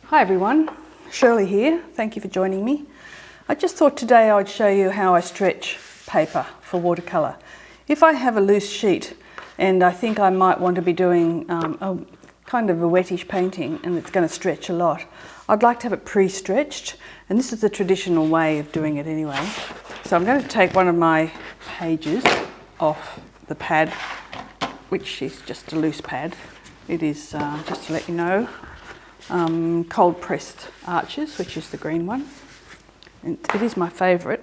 Hi everyone, Shirley here. Thank you for joining me. I just thought today I'd show you how I stretch paper for watercolour. If I have a loose sheet and I think I might want to be doing a kind of a wettish painting and it's going to stretch a lot, I'd like to have it pre-stretched, and this is the traditional way of doing it anyway. So I'm going to take one of my pages off the pad, which is just a loose pad. It is, just to let you know, cold pressed arches, which is the green one. And it is my favourite.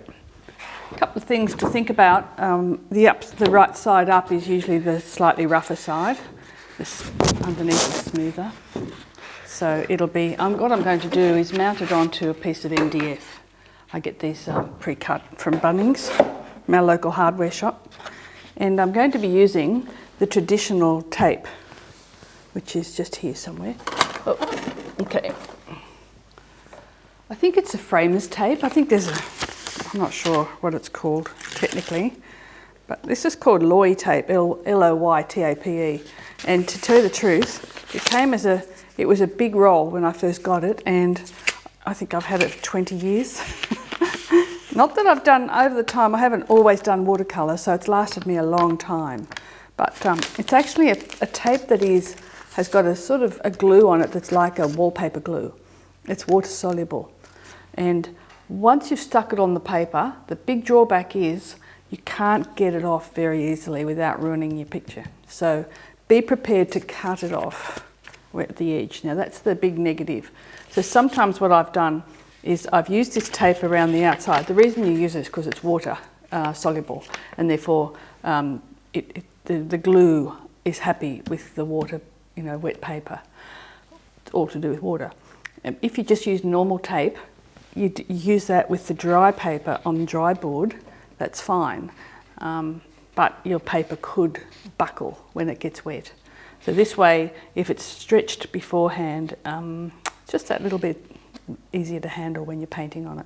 A couple of things to think about. The right side up is usually the slightly rougher side. This underneath is smoother. So it'll be, what I'm going to do is mount it onto a piece of MDF. I get these pre-cut from Bunnings, from our local hardware shop. And I'm going to be using the traditional tape, which is just here somewhere. Oh, okay. I think it's a framer's tape. I think there's I'm not sure what it's called technically, but this is called Loy tape, L-O-Y-T-A-P-E. And to tell you the truth, it was a big roll when I first got it, and I think I've had it for 20 years. Not that I've done, over the time, I haven't always done watercolour, so it's lasted me a long time. But it's actually a tape that has got a sort of a glue on it that's like a wallpaper glue. It's water soluble. And once you've stuck it on the paper, the big drawback is you can't get it off very easily without ruining your picture. So be prepared to cut it off at the edge. Now that's the big negative. So sometimes what I've done is I've used this tape around the outside. The reason you use it is because it's water soluble, and therefore the glue is happy with the water, wet paper. It's all to do with water. If you just use normal tape, you use that with the dry paper on dry board, that's fine. But your paper could buckle when it gets wet. So this way, if it's stretched beforehand, it's just that little bit easier to handle when you're painting on it.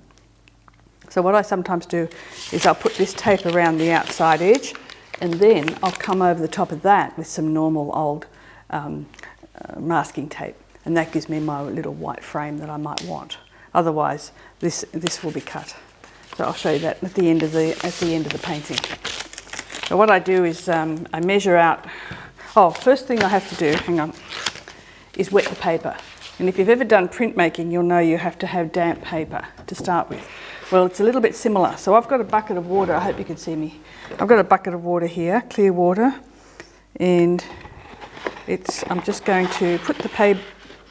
So what I sometimes do is I'll put this tape around the outside edge, and then I'll come over the top of that with some normal old masking tape, and that gives me my little white frame that I might want. Otherwise, this will be cut. So I'll show you that at the end of the painting. So what I do is I measure out. Oh, first thing I have to do, hang on, is wet the paper. And if you've ever done printmaking, you'll know you have to have damp paper to start with. Well, it's a little bit similar. So I've got a bucket of water. I hope you can see me. I've got a bucket of water here, clear water, and I'm just going to put the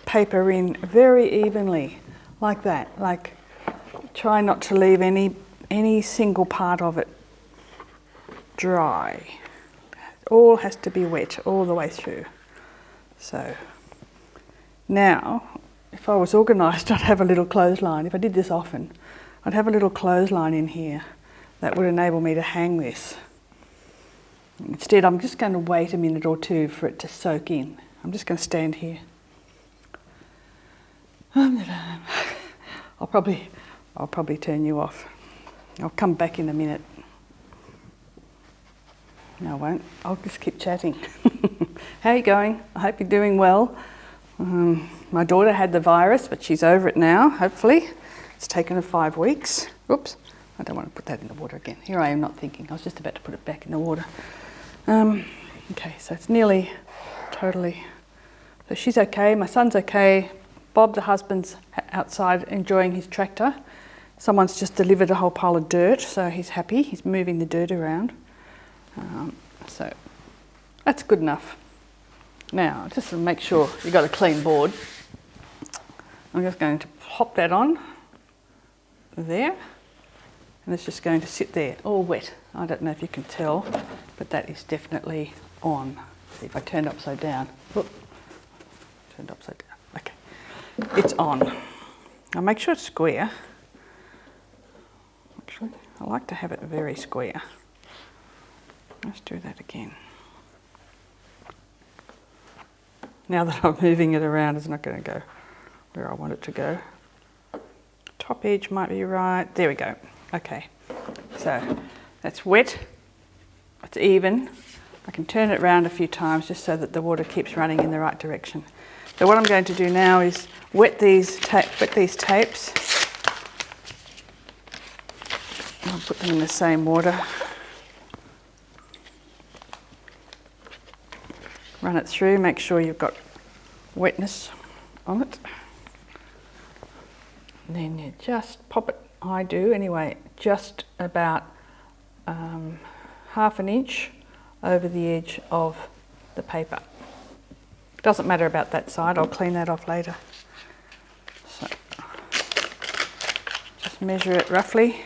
paper in very evenly, like that. Like, try not to leave any single part of it dry. It all has to be wet all the way through. So now, if I was organised, I'd have a little clothesline. If I did this often, I'd have a little clothesline in here that would enable me to hang this. Instead, I'm just going to wait a minute or two for it to soak in. I'm just going to stand here. I'll probably turn you off. I'll come back in a minute. No, I won't. I'll just keep chatting. How are you going? I hope you're doing well. My daughter had the virus, but she's over it now, hopefully. It's taken her 5 weeks. Oops, I don't want to put that in the water again. Here I am not thinking. I was just about to put it back in the water. Okay, so it's nearly totally. So she's okay, my son's okay. Bob, the husband's outside enjoying his tractor. Someone's just delivered a whole pile of dirt, so he's happy. He's moving the dirt around. So that's good enough. Now, just to make sure you've got a clean board, I'm just going to pop that on there, and it's just going to sit there, all wet. I don't know if you can tell, but that is definitely on. See if I turn it upside down. Whoop. Turned upside down. Okay, it's on. Now make sure it's square. Actually, I like to have it very square. Let's do that again. Now that I'm moving it around, it's not going to go where I want it to go. Top edge might be right. There we go. Okay, so that's wet. It's even. I can turn it around a few times just so that the water keeps running in the right direction. So what I'm going to do now is wet these tapes. I'll put them in the same water. Run it through, make sure you've got wetness on it. And then you just pop it, I do anyway, just about half an inch over the edge of the paper. Doesn't matter about that side, I'll clean that off later. So just measure it roughly.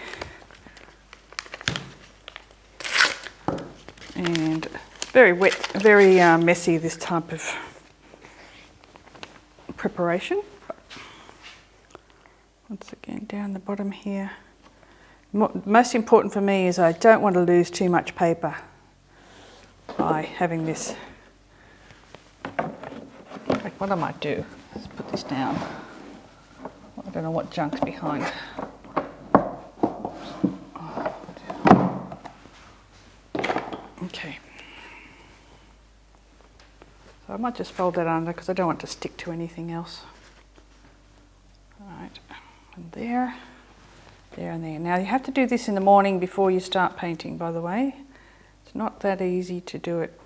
And very wet, very messy, this type of preparation. Once again, down the bottom here. Most important for me is I don't want to lose too much paper by having this. Like, what I might do is put this down. I don't know what junk's behind. Okay. So I might just fold that under because I don't want to stick to anything else. All right, and there, there and there. Now you have to do this in the morning before you start painting, by the way. It's not that easy to do it.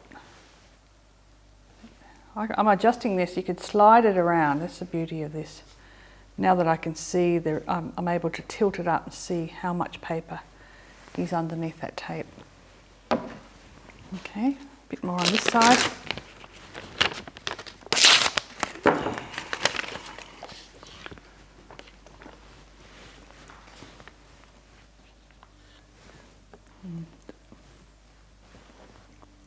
I'm adjusting this, you could slide it around. That's the beauty of this. Now that I can see, I'm able to tilt it up and see how much paper is underneath that tape. Okay, a bit more on this side.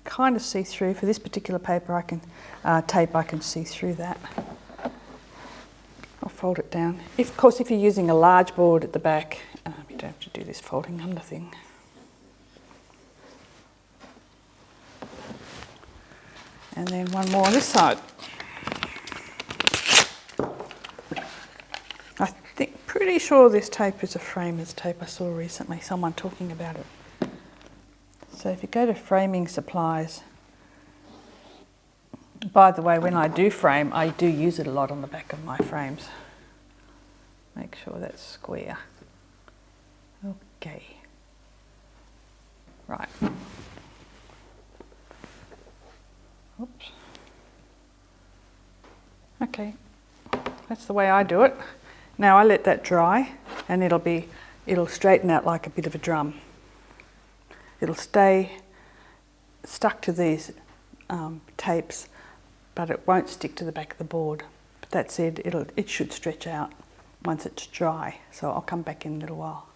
Kind of see through. For this particular paper, I can tape. I can see through that. I'll fold it down. Of course, if you're using a large board at the back, you don't have to do this folding under thing. And then one more on this side. Pretty sure this tape is a framer's tape. I saw recently someone talking about it. So if you go to framing supplies, by the way, when I do frame, I do use it a lot on the back of my frames. Make sure that's square. Okay. Right. Oops. Okay, that's the way I do it. Now I let that dry and it'll straighten out like a bit of a drum. It'll stay stuck to these tapes, but it won't stick to the back of the board. But that said, it should stretch out once it's dry. So I'll come back in a little while.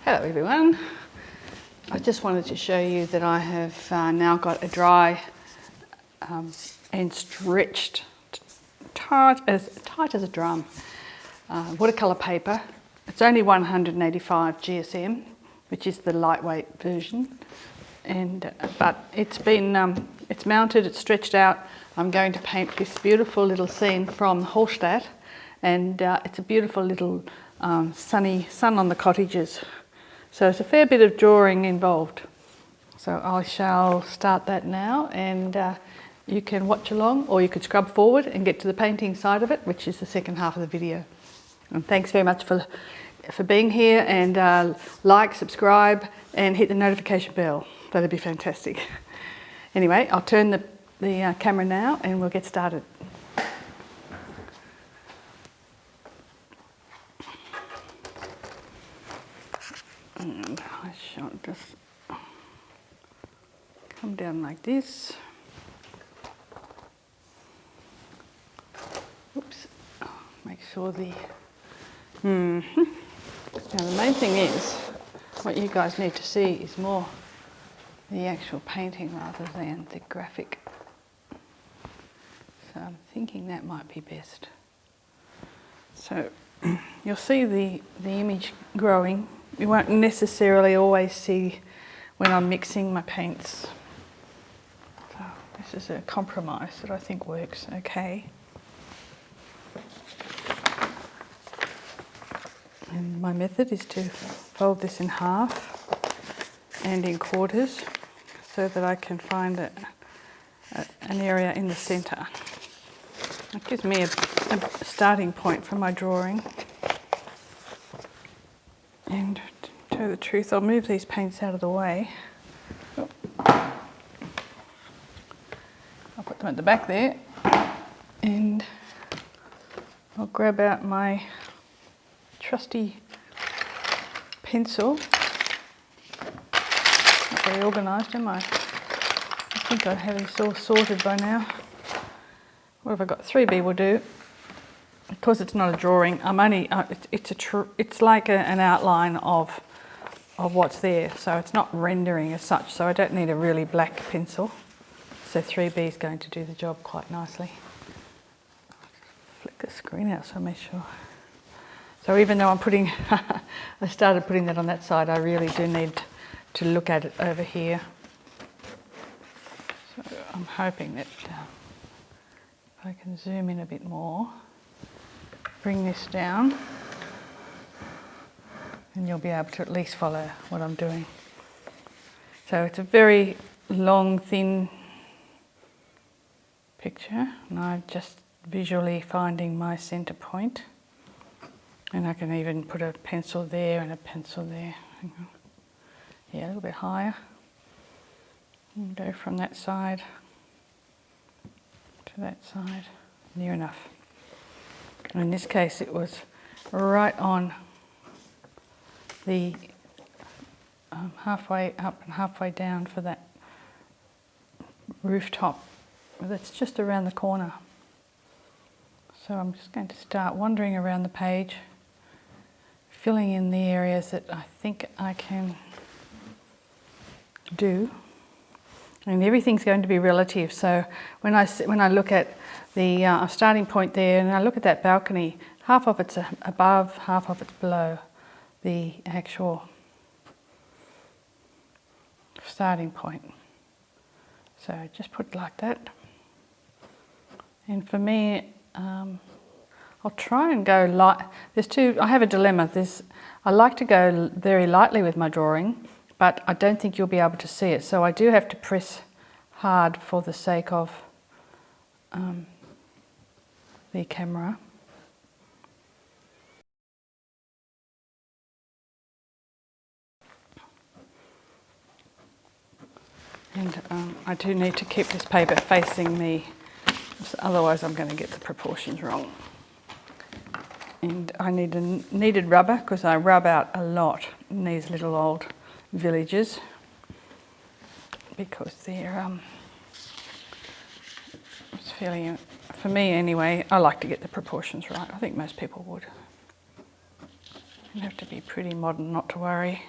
Hello everyone. I just wanted to show you that I have now got a dry and stretched tight as a drum watercolour paper. It's only 185 GSM, which is the lightweight version, and but it's mounted, it's stretched out. I'm going to paint this beautiful little scene from Hallstatt, and it's a beautiful little sun on the cottages. So it's a fair bit of drawing involved. So I shall start that now, and you can watch along, or you could scrub forward and get to the painting side of it, which is the second half of the video. And thanks very much for being here, and like, subscribe, and hit the notification bell. That'd be fantastic. Anyway, I'll turn the camera now, and we'll get started. And I shall just come down like this. Oops. Make sure the... Now the main thing is, what you guys need to see is more the actual painting rather than the graphic. So I'm thinking that might be best. So you'll see the image growing. You won't necessarily always see when I'm mixing my paints. So this is a compromise that I think works okay. And my method is to fold this in half and in quarters. so that I can find an area in the centre. It gives me a starting point for my drawing. And to tell you the truth, I'll move these paints out of the way. I'll put them at the back there, and I'll grab out my trusty pencil. Not very organised, am I? I think I have these all sorted by now. What have I got? 3B will do. Because it's not a drawing, I'm only. It's like an outline of what's there, so it's not rendering as such. So I don't need a really black pencil. So 3B is going to do the job quite nicely. Flick the screen out so I make sure. So even though I started putting that on that side, I really do need to look at it over here. So I'm hoping that if I can zoom in a bit more, bring this down, and you'll be able to at least follow what I'm doing. So it's a very long, thin picture, and I'm just visually finding my centre point. And I can even put a pencil there and a pencil there. Yeah, a little bit higher. And go from that side to that side, near enough. And in this case, it was right on the halfway up and halfway down for that rooftop. That's just around the corner. So I'm just going to start wandering around the page, filling in the areas that I think I can do. And everything's going to be relative. So when I look at the starting point there, and I look at that balcony, half of it's above, half of it's below the actual starting point. So just put it like that. And for me, I'll try and go light. I have a dilemma. I like to go very lightly with my drawing, but I don't think you'll be able to see it. So I do have to press hard for the sake of the camera. And I do need to keep this paper facing me, otherwise I'm going to get the proportions wrong. And I need a kneaded rubber because I rub out a lot in these little old villages because they're it's fairly, for me anyway, I like to get the proportions right. I think most people would. You have to be pretty modern not to worry.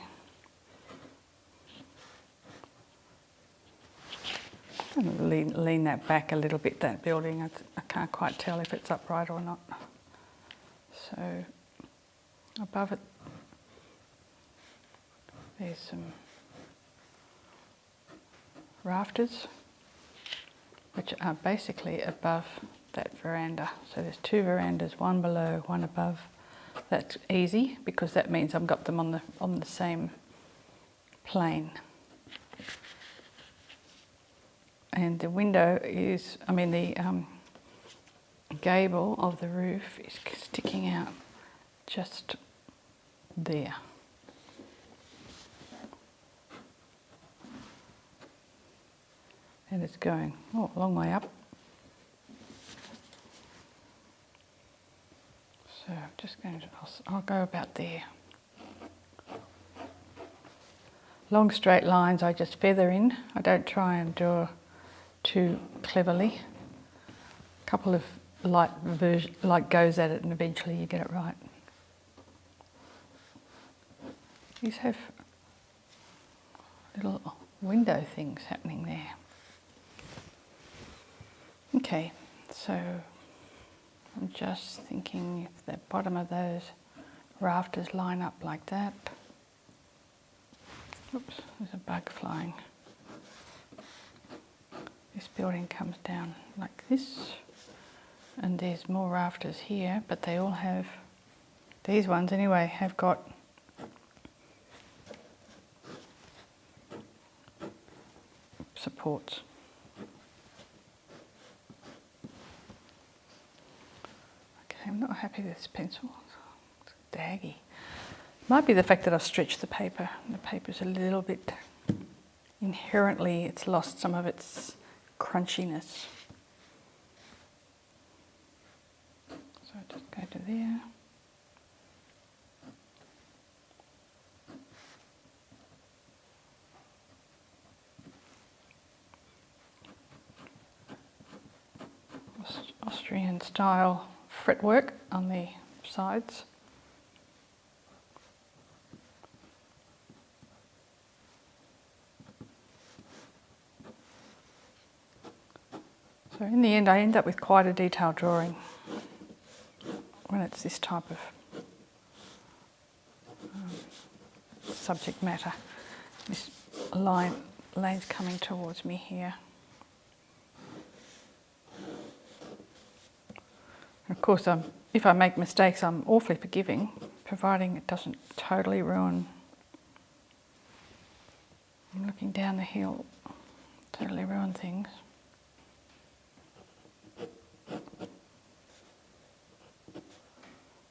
I'm going to lean that back a little bit, that building. I can't quite tell if it's upright or not. So above it, there's some rafters, which are basically above that veranda. So there's two verandas, one below, one above. That's easy because that means I've got them on the same plane. And the window is, the gable of the roof is sticking out just there. And it's going a long way up. So I'm just going to, I'll go about there. Long straight lines I just feather in. I don't try and draw too cleverly. A couple of light goes at it and eventually you get it right. These have little window things happening there. Okay, so I'm just thinking if the bottom of those rafters line up like that. Oops, there's a bug flying. This building comes down like this, and there's more rafters here, but they all have, these ones anyway, have got supports. Okay, I'm not happy with this pencil. It's daggy. Might be the fact that I've stretched the paper. The paper's a little bit, inherently, it's lost some of its crunchiness. So I just go to there. Austrian style fretwork on the sides. So in the end I end up with quite a detailed drawing when it's this type of subject matter. This lane's coming towards me here. Of course, if I make mistakes, I'm awfully forgiving, providing it doesn't totally ruin. I'm looking down the hill, totally ruin things.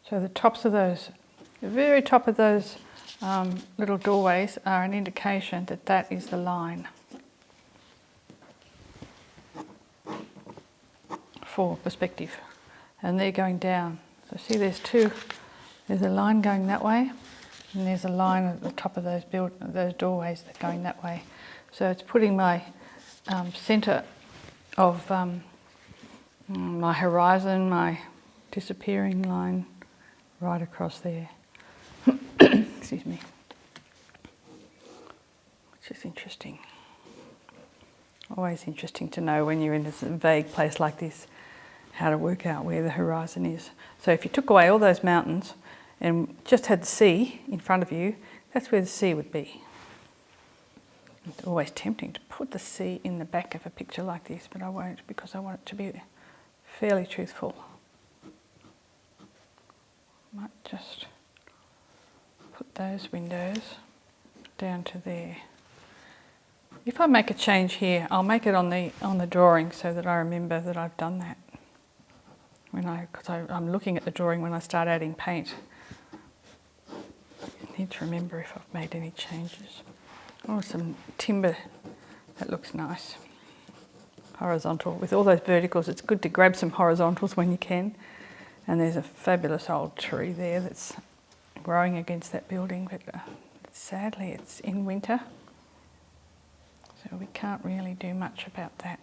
So the tops of those, the very top of those little doorways are an indication that that is the line for perspective. And they're going down. So see there's a line going that way, and there's a line at the top of those doorways that are going that way. So it's putting my centre of my horizon, my disappearing line, right across there. Excuse me. Which is interesting. Always interesting to know when you're in a vague place like this, how to work out where the horizon is. So if you took away all those mountains and just had the sea in front of you, that's where the sea would be. It's always tempting to put the sea in the back of a picture like this, but I won't, because I want it to be fairly truthful. Might just put those windows down to there. If I make a change here, I'll make it on the drawing so that I remember that I've done that. Because I'm looking at the drawing when I start adding paint. I need to remember if I've made any changes. Oh, some timber, that looks nice. Horizontal. With all those verticals, it's good to grab some horizontals when you can. And there's a fabulous old tree there that's growing against that building, but sadly it's in winter. So we can't really do much about that.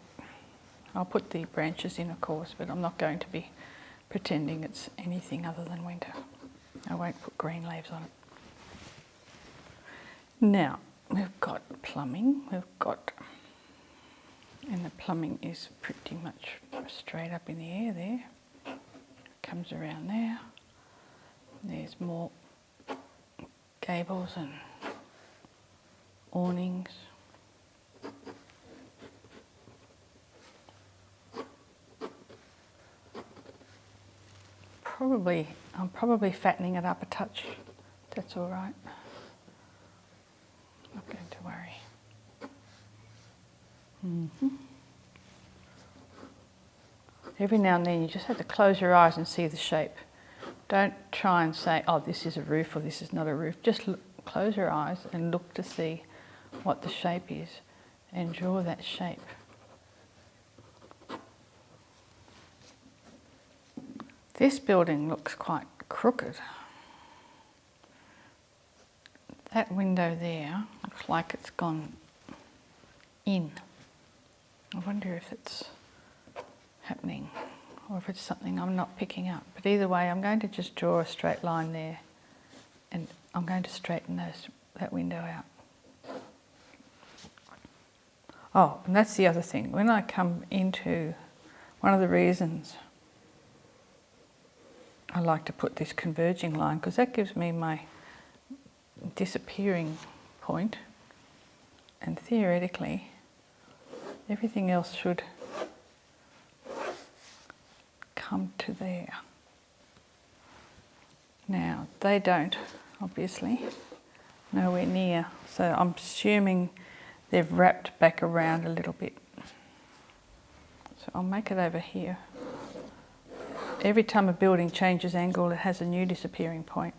I'll put the branches in, of course, but I'm not going to be pretending it's anything other than winter. I won't put green leaves on it. Now, we've got plumbing. And the plumbing is pretty much straight up in the air there. Comes around there. There's more gables and awnings. I'm probably fattening it up a touch. That's all right. Not going to worry. Every now and then you just have to close your eyes and see the shape. Don't try and say, oh, this is a roof or this is not a roof. Just close your eyes and look to see what the shape is and draw that shape. This building looks quite crooked. That window there looks like it's gone in. I wonder if it's happening or if it's something I'm not picking up. But either way, I'm going to just draw a straight line there and I'm going to straighten that window out. Oh, and that's the other thing. When I come into, one of the reasons I like to put this converging line, because that gives me my disappearing point, and theoretically everything else should come to there. Now, they don't, obviously, nowhere near, so I'm assuming they've wrapped back around a little bit. So I'll make it over here. Every time a building changes angle, it has a new disappearing point.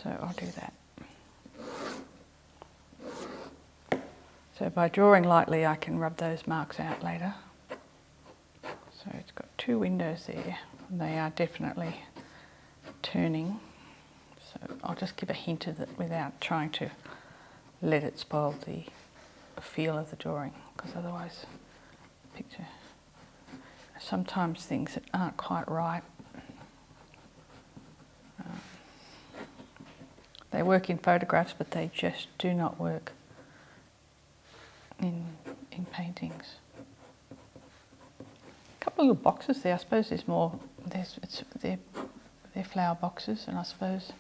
So I'll do that. So by drawing lightly, I can rub those marks out later. So it's got 2 windows there. They are definitely turning. So I'll just give a hint of it without trying to let it spoil the feel of the drawing, because otherwise the picture, sometimes things that aren't quite right, they work in photographs, but they just do not work in paintings. A couple of little boxes there. I suppose there's more. They're flower boxes, and I suppose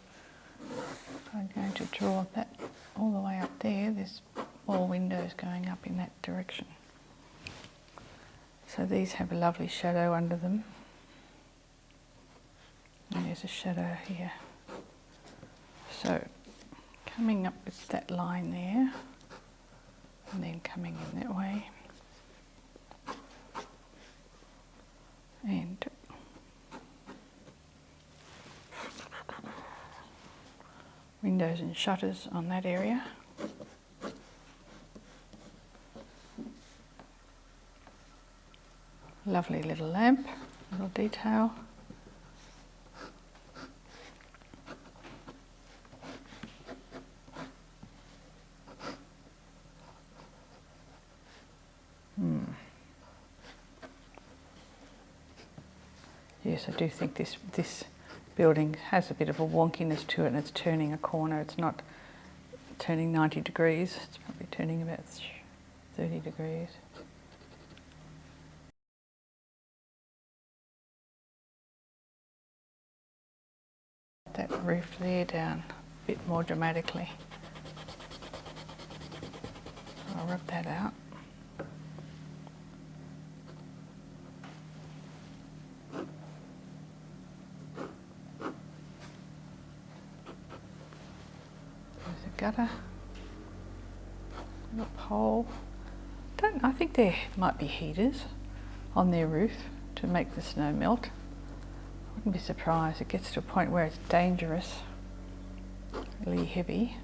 if I'm going to draw that all the way up there, there's more windows going up in that direction. So these have a lovely shadow under them. And there's a shadow here. So coming up with that line there, and then coming in that way, and windows and shutters on that area. Lovely little lamp, little detail. Yes, I do think this building has a bit of a wonkiness to it, and it's turning a corner. It's not turning 90 degrees, it's probably turning about 30 degrees. That roof there down a bit more dramatically. I'll rub that out. Gutter, little pole. I think there might be heaters on their roof to make the snow melt. Wouldn't be surprised. It gets to a point where it's dangerous, really heavy.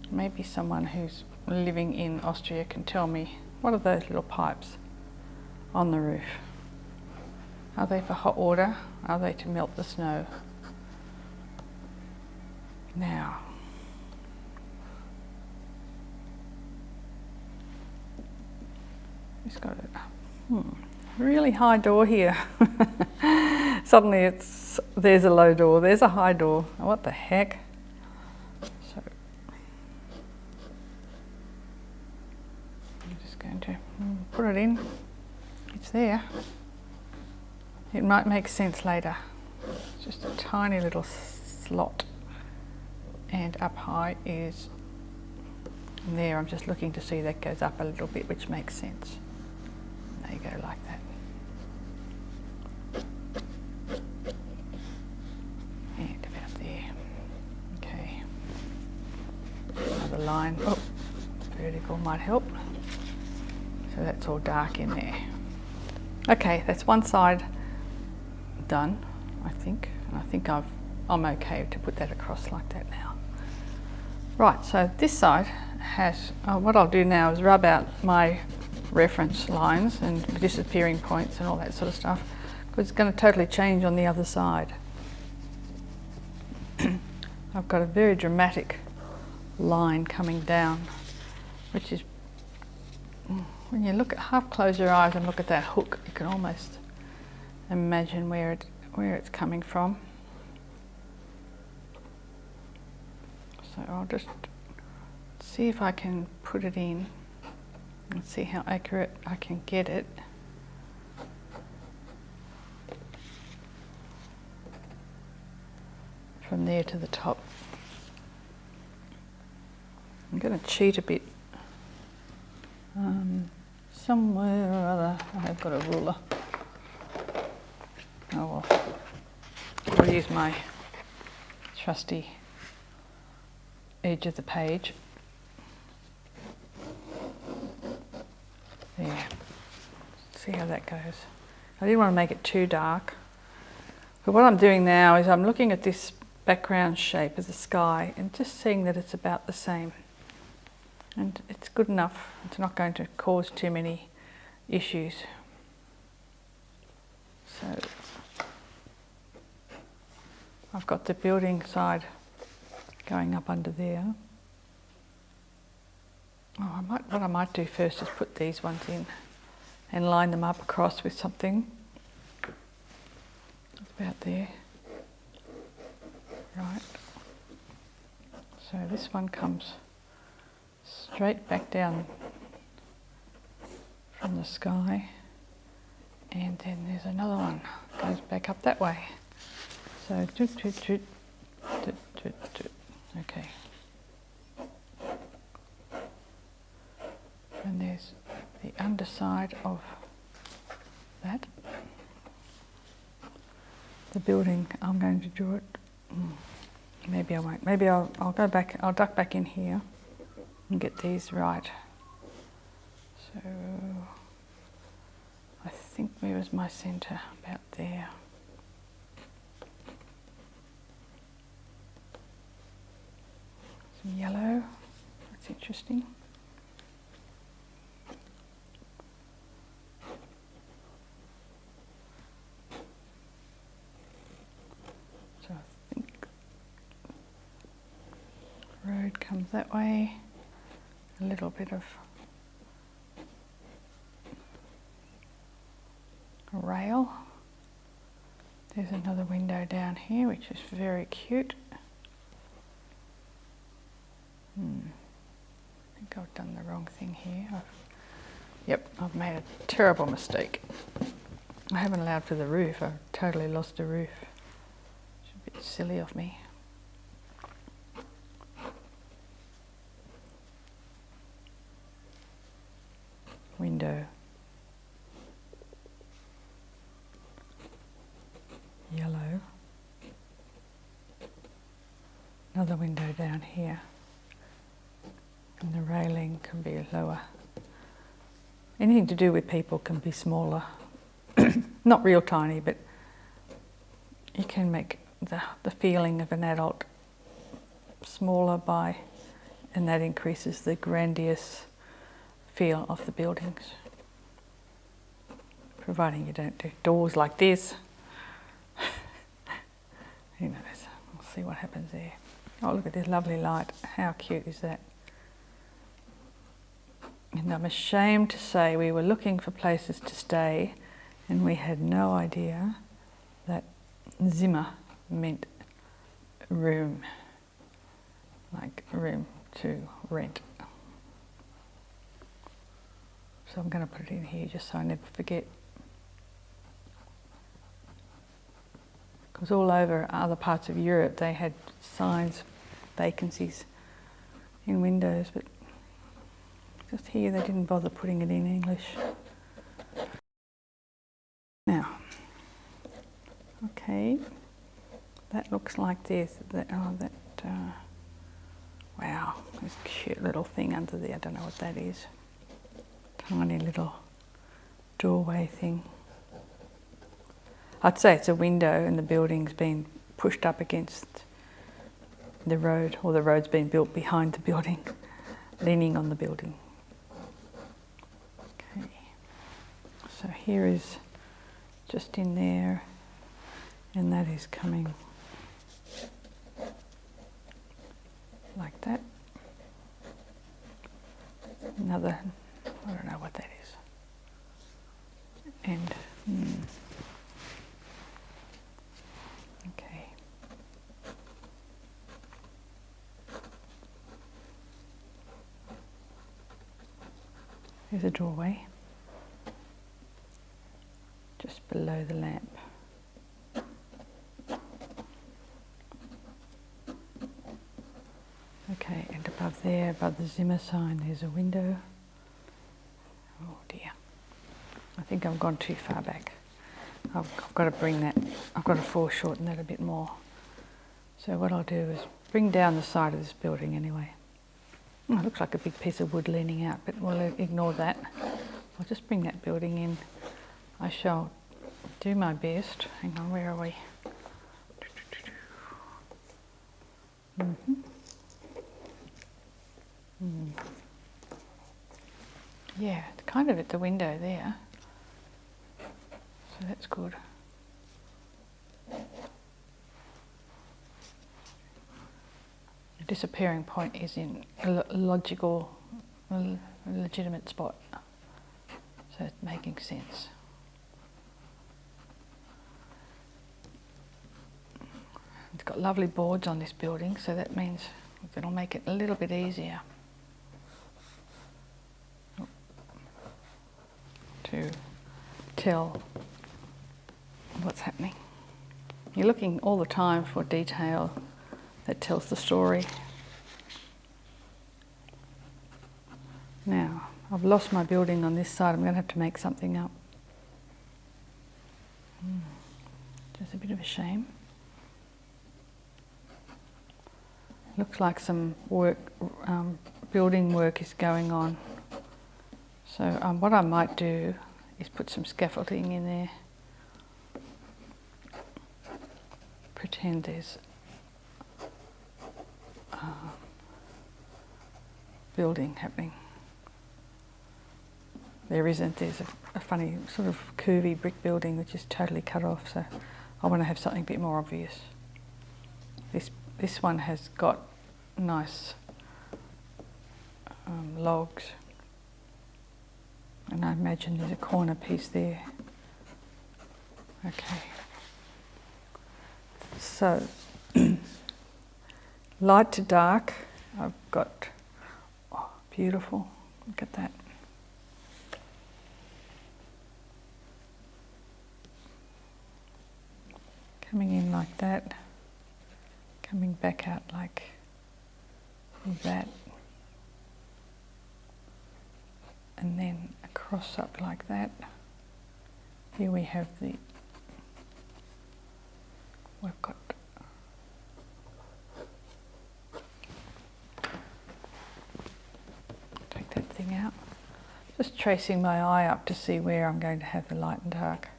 Maybe someone who's living in Austria can tell me, what are those little pipes on the roof? Are they for hot water? Are they to melt the snow? Now, it's got a really high door here. Suddenly there's a low door, there's a high door. What the heck? So I'm just going to put it in. It's there. It might make sense later. It's just a tiny little slot. And up high is there. I'm just looking to see that goes up a little bit, which makes sense. There you go, like that. And about there. Okay. Another line. Oh, vertical might help. So that's all dark in there. Okay, that's one side done, I think. And I think I'm okay to put that across like that now. Right, so this side has, what I'll do now is rub out my reference lines and disappearing points and all that sort of stuff, because it's going to totally change on the other side. I've got a very dramatic line coming down, which is, when you look at, half close your eyes and look at that hook, you can almost imagine where it's coming from. So I'll just see if I can put it in and see how accurate I can get it. From there to the top. I'm going to cheat a bit. Somewhere or other, I've got a ruler. Oh well, I'll use my trusty edge of the page. There. See how that goes. I didn't want to make it too dark. But what I'm doing now is I'm looking at this background shape of the sky and just seeing that it's about the same. And it's good enough. It's not going to cause too many issues. So I've got the building side going up under there. Oh, what I might do first is put these ones in and line them up across with something. About there. Right. So this one comes straight back down from the sky, and then there's another one goes back up that way. So okay. And there's the underside of that. The building, I'm going to draw it. Maybe I won't. Maybe I'll go back, I'll duck back in here and get these right. So I think where was my centre? About there. Some yellow, that's interesting. So I think the road comes that way, a little bit of a rail. There's another window down here which is very cute. I think I've done the wrong thing here. I've made a terrible mistake. I haven't allowed for the roof. I've totally lost the roof. It's a bit silly of me. Window. Yellow. Another window down here. And the railing can be lower. Anything to do with people can be smaller. Not real tiny, but you can make the feeling of an adult smaller and that increases the grandiose feel of the buildings. Providing you don't do doors like this. Who knows? We'll see what happens there. Oh, look at this lovely light. How cute is that? And I'm ashamed to say we were looking for places to stay and we had no idea that Zimmer meant room, like room to rent. So I'm going to put it in here just so I never forget. Because all over other parts of Europe they had signs, vacancies in windows, but just here they didn't bother putting it in English. Now, okay, that looks like this. Wow, this cute little thing under there. I don't know what that is. Tiny little doorway thing. I'd say it's a window and the building's been pushed up against the road, or the road's been built behind the building, leaning on the building. Okay, so here is just in there, and that is coming like that. Another, I don't know what that is. And okay. There's a doorway just below the lamp. Okay, and above there, above the Zimmer sign, there's a window. Oh dear. I think I've gone too far back. I've got to bring that, I've got to foreshorten that a bit more. So what I'll do is bring down the side of this building anyway. Oh, it looks like a big piece of wood leaning out, but we'll ignore that. I'll just bring that building in. I shall do my best. Hang on, where are we? Yeah, it's kind of at the window there. So that's good. The disappearing point is in a logical, a legitimate spot. So it's making sense. It's got lovely boards on this building, so that means it'll make it a little bit easier to tell what's happening. You're looking all the time for detail that tells the story. Now, I've lost my building on this side. I'm going to have to make something up. Just a bit of a shame. Looks like some work, building work is going on. So what I might do is put some scaffolding in there. Pretend there's building happening. There isn't. There's a funny sort of curvy brick building which is totally cut off, so I want to have something a bit more obvious. This one has got nice logs, and I imagine there's a corner piece there. Okay. So, light to dark, I've got, oh, beautiful, look at that. Coming in like that, coming back out like that, and then across up like that. Here we have we've got take that thing out. Just tracing my eye up to see where I'm going to have the light and dark.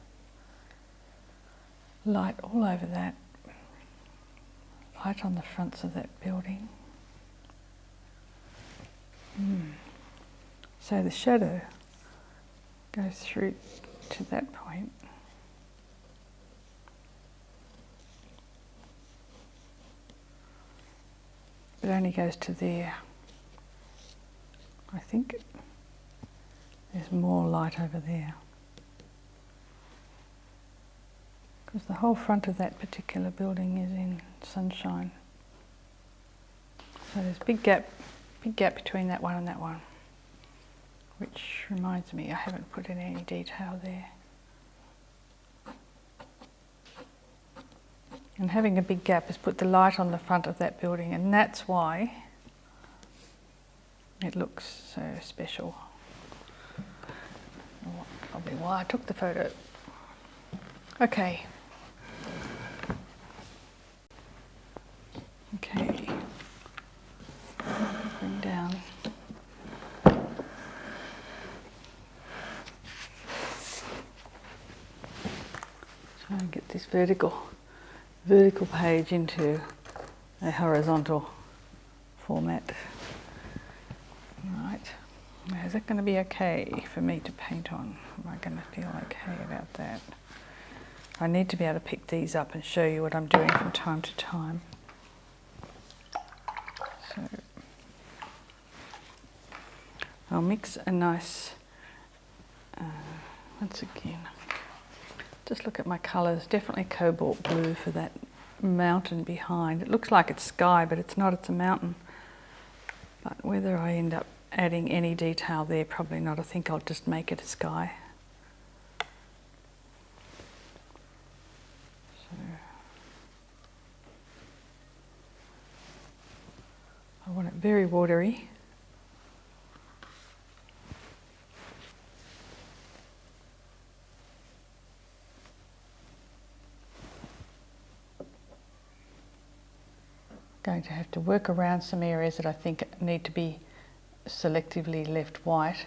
Light all over that. Light on the fronts of that building. So the shadow goes through to that point. It only goes to there. I think there's more light over there. Because the whole front of that particular building is in sunshine. So there's a big gap between that one and that one. Which reminds me, I haven't put in any detail there. And having a big gap has put the light on the front of that building, and that's why it looks so special. Probably why I took the photo. Okay. Okay. Bring down. Try and get this vertical page into a horizontal format. Right. Now, is that going to be okay for me to paint on? Am I going to feel okay about that? I need to be able to pick these up and show you what I'm doing from time to time. So I'll mix a nice, once again, just look at my colours, definitely cobalt blue for that mountain behind. It looks like it's sky, but it's not, it's a mountain. But whether I end up adding any detail there, probably not. I think I'll just make it a sky. So I want it very watery. going to have to work around some areas that I think need to be selectively left white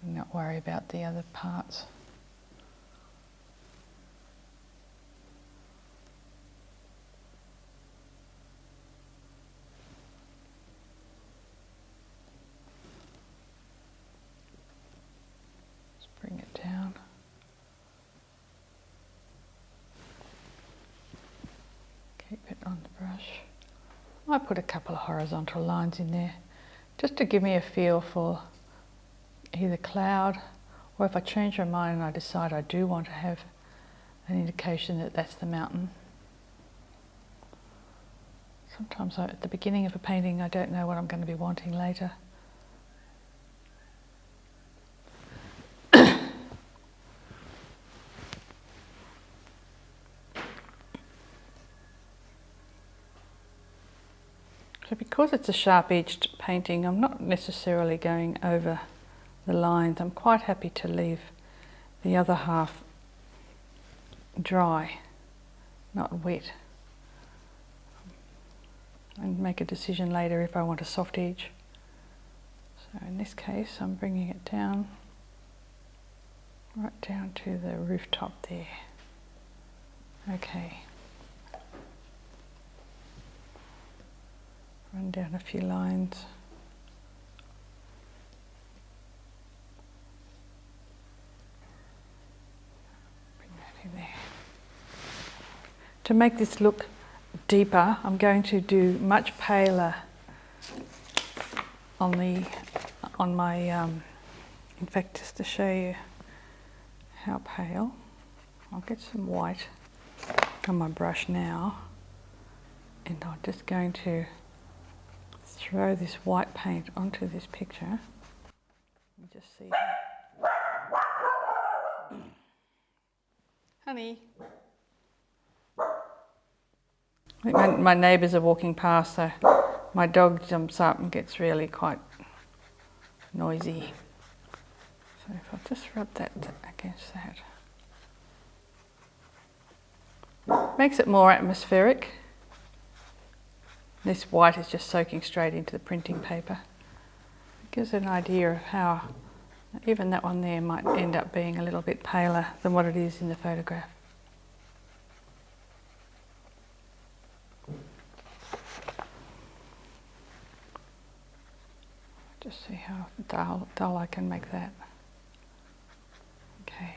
and not worry about the other parts. Bring it down. Keep it on the brush. I put a couple of horizontal lines in there just to give me a feel for either cloud, or if I change my mind and I decide I do want to have an indication that that's the mountain. Sometimes at the beginning of a painting I don't know what I'm going to be wanting later. So because it's a sharp-edged painting, I'm not necessarily going over the lines. I'm quite happy to leave the other half dry, not wet, and make a decision later if I want a soft edge. So in this case I'm bringing it down, right down to the rooftop there. Okay. Run down a few lines. Bring that in there. To make this look deeper, I'm going to do much paler on my, in fact, just to show you how pale, I'll get some white on my brush now, and I'm just going to throw this white paint onto this picture and just see. Honey. I think my neighbours are walking past, so my dog jumps up and gets really quite noisy. So if I just rub that against that. Makes it more atmospheric. This white is just soaking straight into the printing paper. It gives an idea of how even that one there might end up being a little bit paler than what it is in the photograph. Just see how dull I can make that. Okay.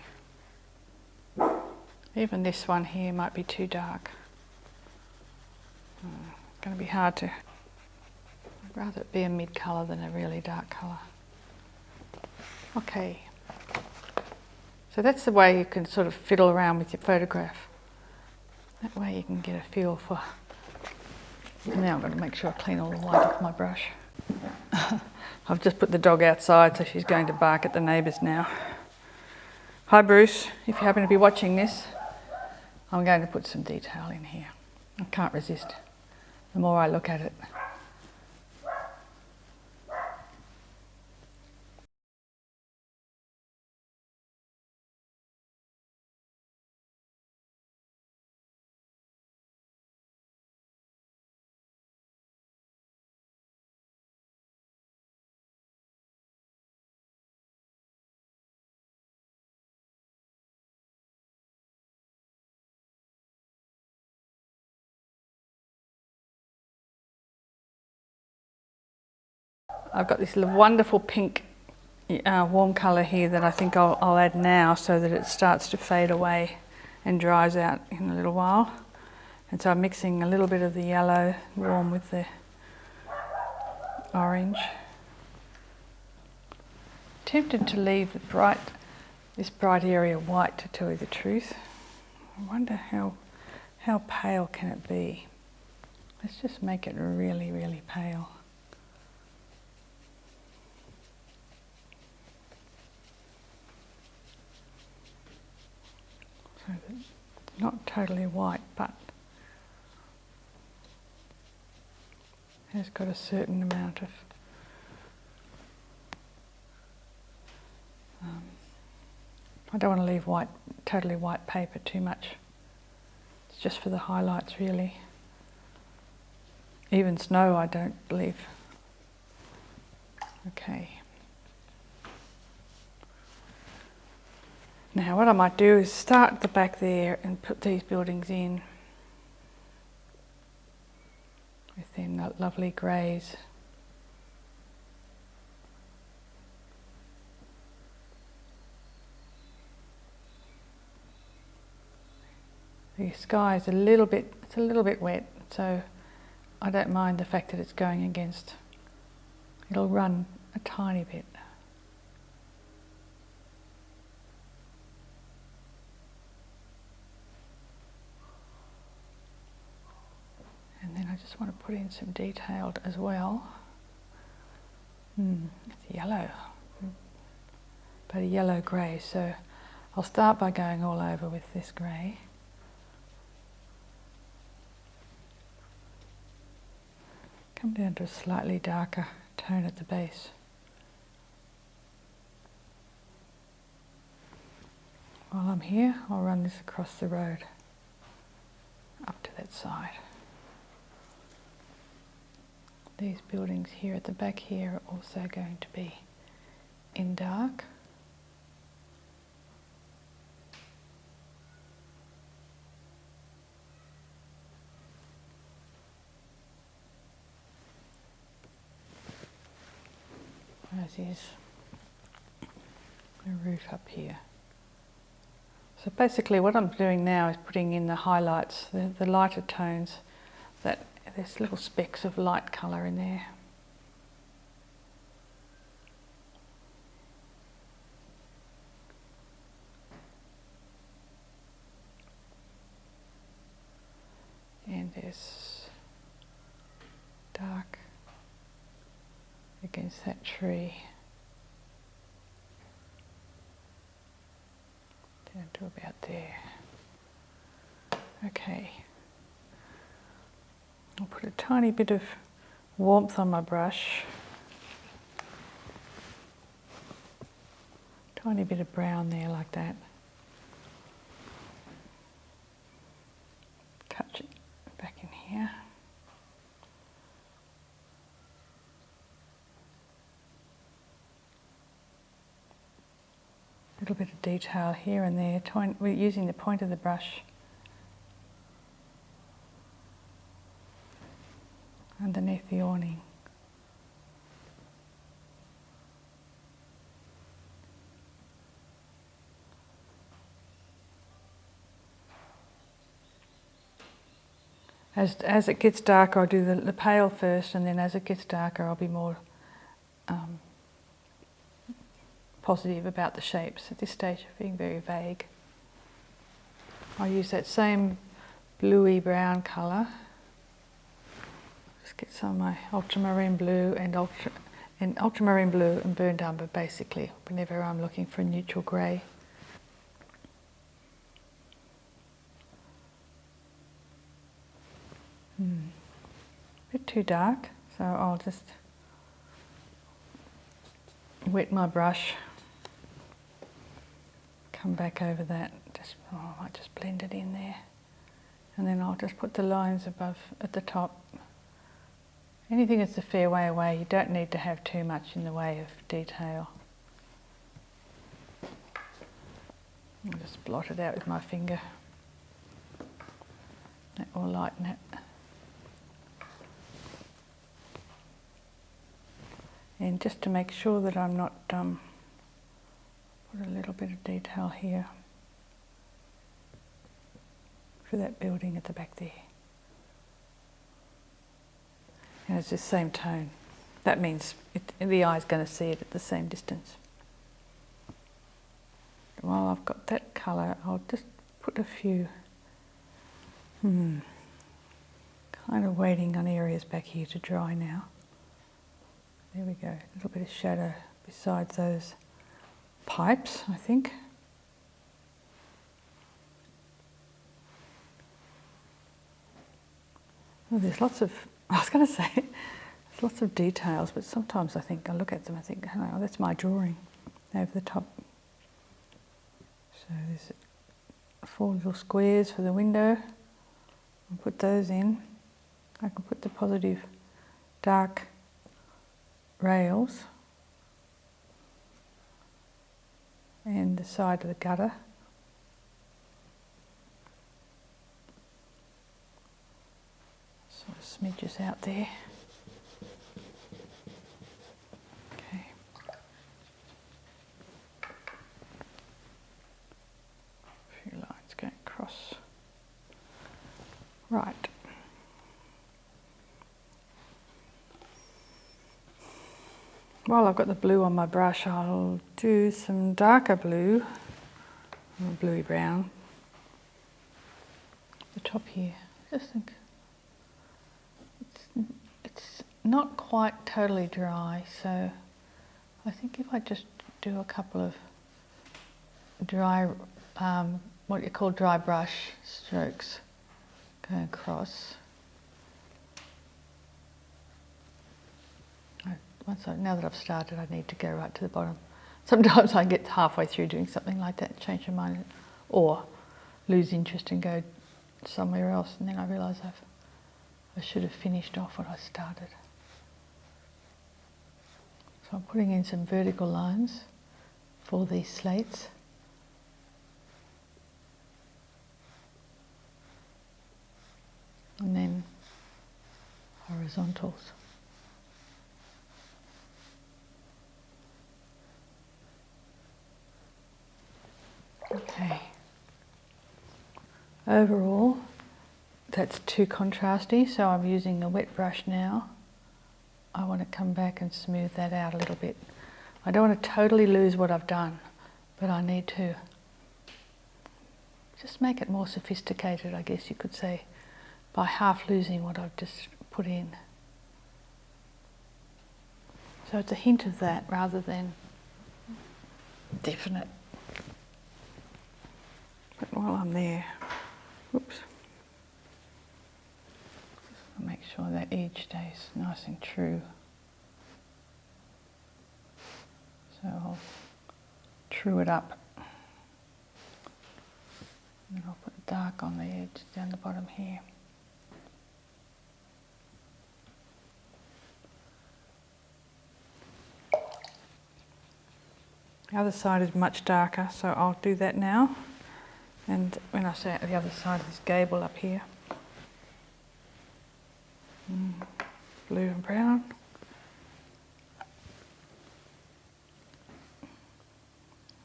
Even this one here might be too dark. Going to be hard to. I'd rather it be a mid colour than a really dark colour. Okay. So that's the way you can sort of fiddle around with your photograph. That way you can get a feel for. Now I'm going to make sure I clean all the white off my brush. I've just put the dog outside, so she's going to bark at the neighbours now. Hi Bruce, if you happen to be watching this, I'm going to put some detail in here. I can't resist. The more I look at it. I've got this wonderful pink warm colour here that I think I'll add now so that it starts to fade away and dries out in a little while. And so I'm mixing a little bit of the yellow warm with the orange. Tempted to leave this bright area white, to tell you the truth. I wonder how pale can it be? Let's just make it really, really pale. So that it's not totally white, but has got a certain amount of I don't want to leave totally white paper too much. It's just for the highlights really. even snow, I don't believe. Okay. Now what I might do is start at the back there and put these buildings in with their lovely greys. The sky is a little bit wet, so I don't mind the fact that it's going against. It'll run a tiny bit. And then I just want to put in some detailed as well. It's yellow, but a yellow grey, so I'll start by going all over with this grey. Come down to a slightly darker tone at the base. While I'm here, I'll run this across the road up to that side. These buildings here at the back here are also going to be in dark. As is the roof up here. So basically what I'm doing now is putting in the highlights, the lighter tones, that there's little specks of light colour in there. And there's dark against that tree, down to about there. Okay, I'll put a tiny bit of warmth on my brush, tiny bit of brown there like that. Touch it back in here. A little bit of detail here and there, we're using the point of the brush underneath the awning. As it gets darker, I'll do the pale first, and then as it gets darker, I'll be more positive about the shapes. At this stage, I'm being very vague. I'll use that same bluey brown colour. Just get some of my ultramarine blue and ultramarine blue and burnt umber, basically, whenever I'm looking for a neutral grey. A bit too dark, so I'll just wet my brush, come back over that, I might just blend it in there, and then I'll just put the lines above at the top. Anything that's a fair way away, you don't need to have too much in the way of detail. I'll just blot it out with my finger. That will lighten it. And just to make sure that I'm not, put a little bit of detail here for that building at the back there. And it's the same tone. That means the eye's going to see it at the same distance. While I've got that colour, I'll just put a few, kind of waiting on areas back here to dry now. There we go, a little bit of shadow beside those pipes, I think. Oh, there's lots of, I was going to say, there's lots of details, but sometimes I think, I look at them and think, oh, that's my drawing over the top. So there's 4 little squares for the window. I'll put those in. I can put the positive dark rails and the side of the gutter. Sort of smidges out there. Okay. A few lines going across. Right. While I've got the blue on my brush, I'll do some darker blue, or bluey brown. The top here, just think it's not quite totally dry, so I think if I just do a couple of dry, what you call dry brush strokes going across. Now that I've started, I need to go right to the bottom. Sometimes I get halfway through doing something like that and change my mind, or lose interest and go somewhere else, and then I realise I should have finished off what I started. So I'm putting in some vertical lines for these slates. And then horizontals. Okay. Overall, that's too contrasty, so I'm using a wet brush now. I want to come back and smooth that out a little bit. I don't want to totally lose what I've done, but I need to just make it more sophisticated, I guess you could say, by half losing what I've just put in. So it's a hint of that rather than definite. But while I'm there, whoops, I'll make sure that edge stays nice and true. So I'll true it up. And I'll put dark on the edge down the bottom here. The other side is much darker, so I'll do that now. And when I say at the other side of this gable up here, blue and brown.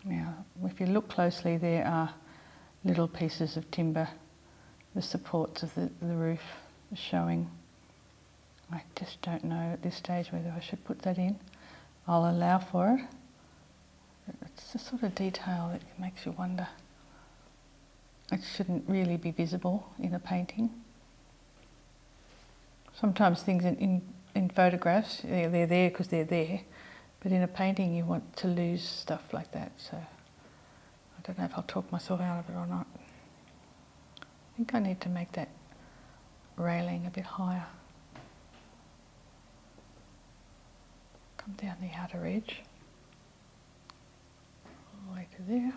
Now, if you look closely, there are little pieces of timber, the supports of the roof are showing. I just don't know at this stage whether I should put that in. I'll allow for it. It's the sort of detail that makes you wonder. It shouldn't really be visible in a painting. Sometimes things in photographs, they're there because they're there, but in a painting you want to lose stuff like that, so I don't know if I'll talk myself out of it or not. I think I need to make that railing a bit higher. Come down the outer edge, all the way to there.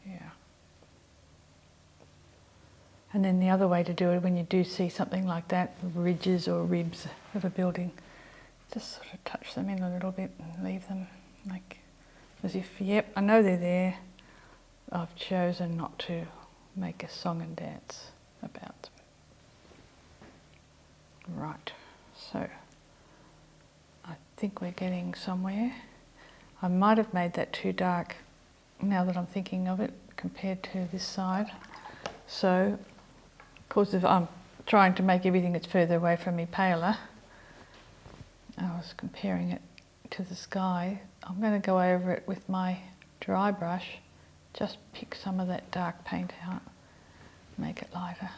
Yeah. And then the other way to do it, when you do see something like that, ridges or ribs of a building, just sort of touch them in a little bit and leave them like as if, yep, I know they're there. I've chosen not to make a song and dance about them. Right, so I think we're getting somewhere. I might have made that too dark now that I'm thinking of it compared to this side. So, of course, if I'm trying to make everything that's further away from me paler, I was comparing it to the sky. I'm going to go over it with my dry brush, just pick some of that dark paint out, make it lighter.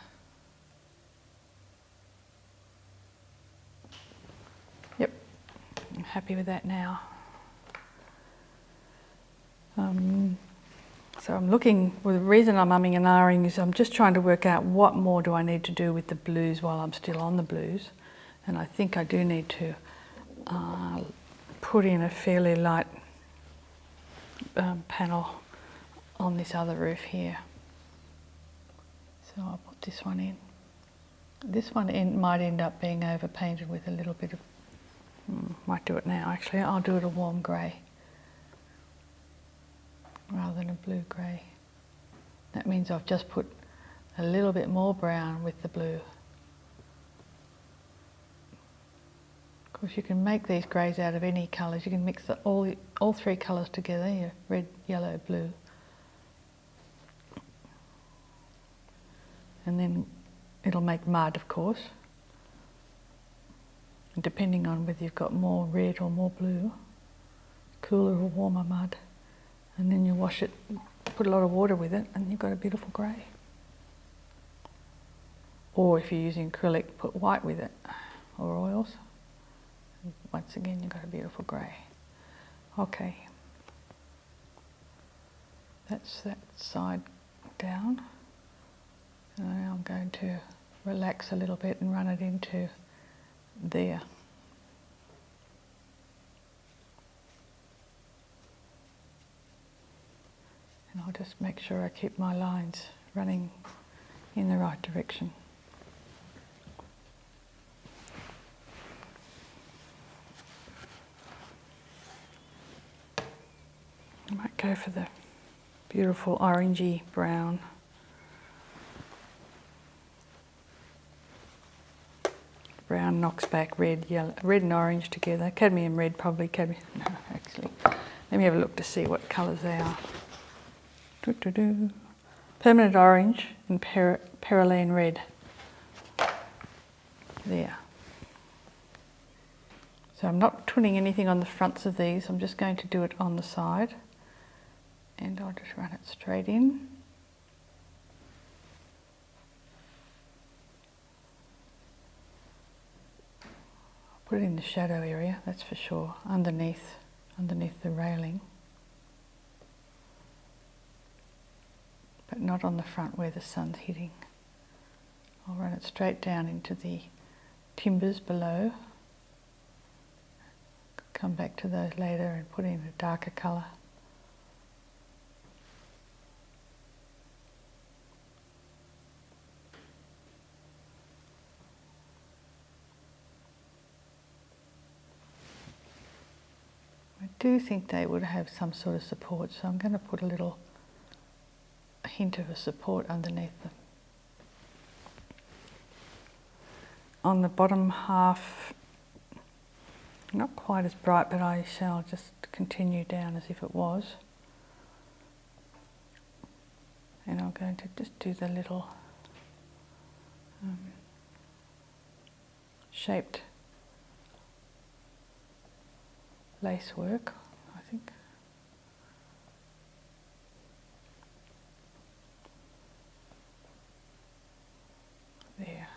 Yep, I'm happy with that now. So I'm looking, well, the reason I'm umming and ahhing is I'm just trying to work out what more do I need to do with the blues while I'm still on the blues. And I think I do need to put in a fairly light panel on this other roof here. So I'll put this one in. This one might end up being overpainted with a little bit of, might do it now actually, I'll do it a warm grey rather than a blue grey. That means I've just put a little bit more brown with the blue. Of course you can make these greys out of any colours, you can mix all three colours together, your red, yellow, blue. And then it'll make mud, of course, depending on whether you've got more red or more blue, cooler or warmer mud. And then you wash it, put a lot of water with it, and you've got a beautiful grey. Or if you're using acrylic, put white with it, or oils. And once again, you've got a beautiful grey. Okay, that's that side down. And now I'm going to relax a little bit and run it into there. And I'll just make sure I keep my lines running in the right direction. I might go for the beautiful orangey brown. Brown knocks back red, yellow, red and orange together. Cadmium red, probably cadmium. No, actually. Let me have a look to see what colours they are. Permanent orange and perylene red. There. So I'm not twinning anything on the fronts of these. I'm just going to do it on the side. And I'll just run it straight in. Put it in the shadow area, that's for sure, underneath the railing. But not on the front where the sun's hitting. I'll run it straight down into the timbers below. Come back to those later and put in a darker colour. I do think they would have some sort of support, so I'm going to put a hint of a support underneath them. On the bottom half, not quite as bright, but I shall just continue down as if it was. And I'm going to just do the little shaped lace work, I think. There.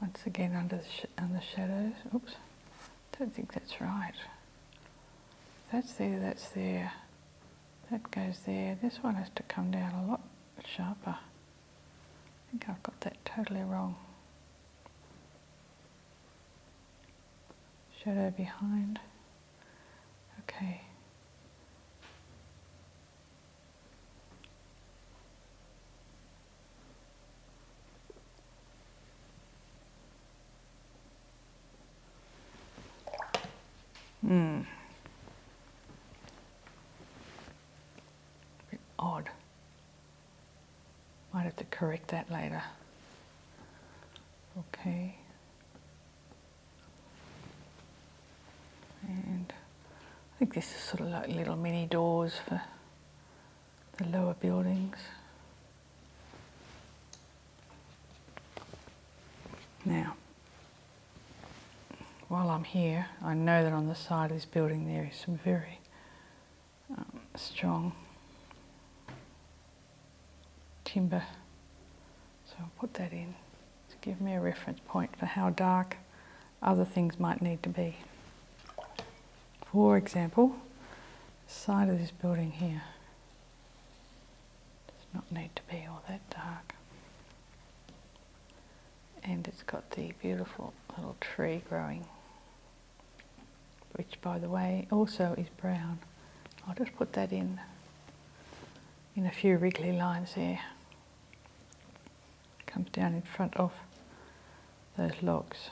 Once again under the shadows. Oops, don't think that's right. That's there, that's there. That goes there. This one has to come down a lot sharper. I think I've got that totally wrong. Shadow behind. Okay. Bit odd. Might have to correct that later. Okay. And I think this is sort of like little mini doors for the lower buildings. Now, while I'm here, I know that on the side of this building there is some very strong timber. So I'll put that in to give me a reference point for how dark other things might need to be. For example, the side of this building here does not need to be all that dark. And it's got the beautiful little tree growing which by the way also is brown. I'll just put that in a few wriggly lines there. Comes down in front of those logs.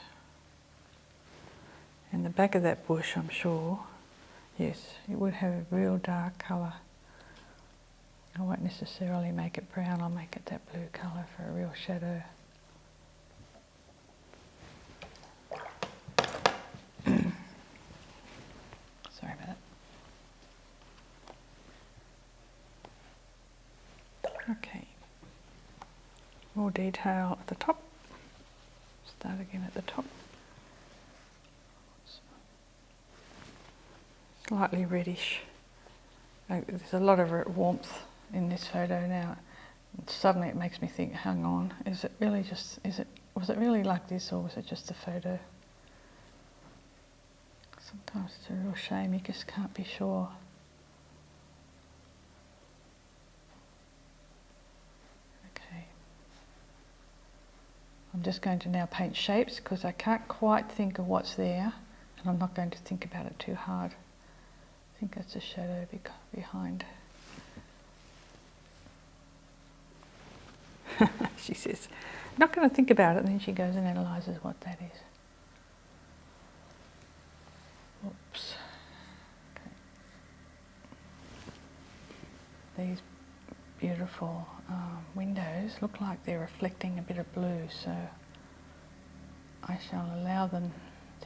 And the back of that bush, I'm sure, yes, it would have a real dark colour. I won't necessarily make it brown, I'll make it that blue colour for a real shadow. Sorry about that. Okay. More detail at the top. Start again at the top. Slightly reddish. There's a lot of warmth in this photo now. And suddenly it makes me think, hang on, was it really like this, or was it just a photo? Sometimes it's a real shame, you just can't be sure. Okay. I'm just going to now paint shapes because I can't quite think of what's there, and I'm not going to think about it too hard. I think that's a shadow behind. She says, not going to think about it, and then she goes and analyses what that is. Oops. Okay. These beautiful windows look like they're reflecting a bit of blue, so I shall allow them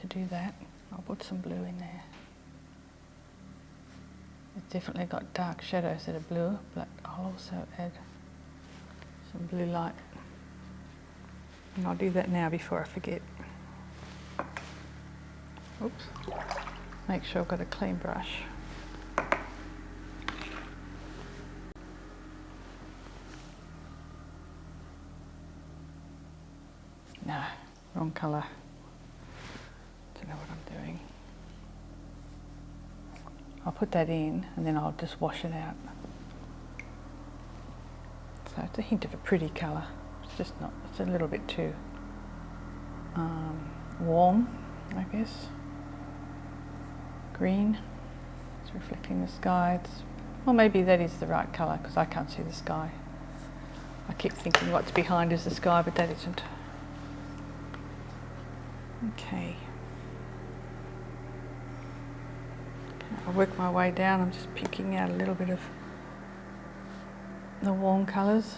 to do that. I'll put some blue in there. It's definitely got dark shadows that are blue, but I'll also add some blue light. And I'll do that now before I forget. Oops. Make sure I've got a clean brush. No, wrong colour. Don't know what I'm doing. I'll put that in and then I'll just wash it out. So it's a hint of a pretty colour. It's just not, it's a little bit too warm, I guess. Green, it's reflecting the sky. Well, maybe that is the right colour because I can't see the sky. I keep thinking what's behind is the sky, but that isn't. Okay. I'll work my way down. I'm just picking out a little bit of the warm colours.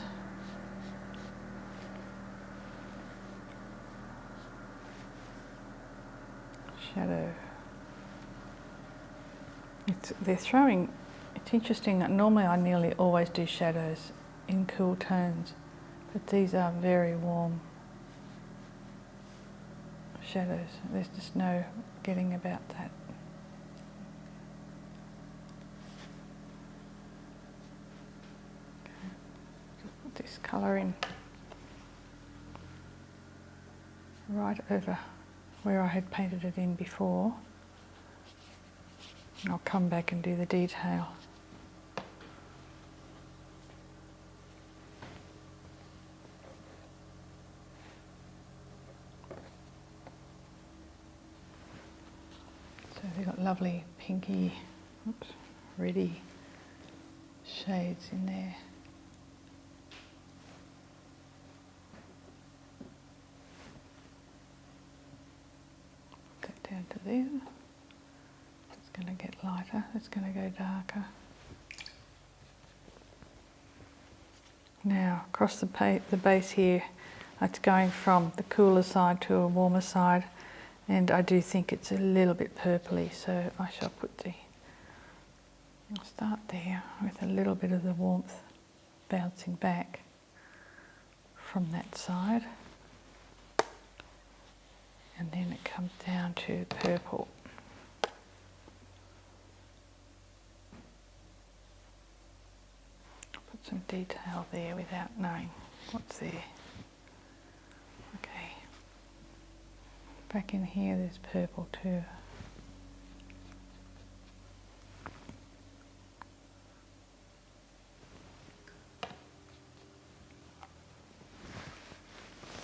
Shadow. It's interesting that normally I nearly always do shadows in cool tones, but these are very warm shadows. There's just no getting about that. This colour in right over where I had painted it in before. And I'll come back and do the detail. So they've got lovely pinky, reddy shades in there. Down to there. It's going to get lighter, it's going to go darker. Now across the base here, it's going from the cooler side to a warmer side, and I do think it's a little bit purpley, so I shall I'll start there with a little bit of the warmth bouncing back from that side. And then it comes down to purple. I'll put some detail there without knowing what's there. Okay. Back in here there's purple too.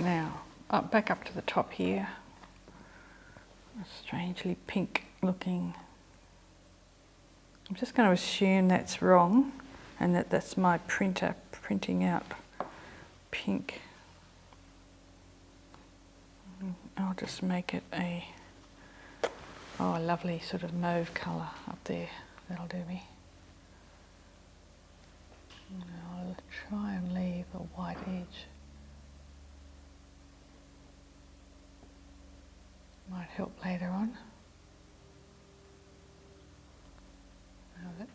Now, back up to the top here. A strangely pink looking. I'm just going to assume that's wrong and that that's my printer printing out pink. I'll just make it a lovely sort of mauve colour up there. That'll do me. And I'll try and leave a white edge. Might help later on. Now that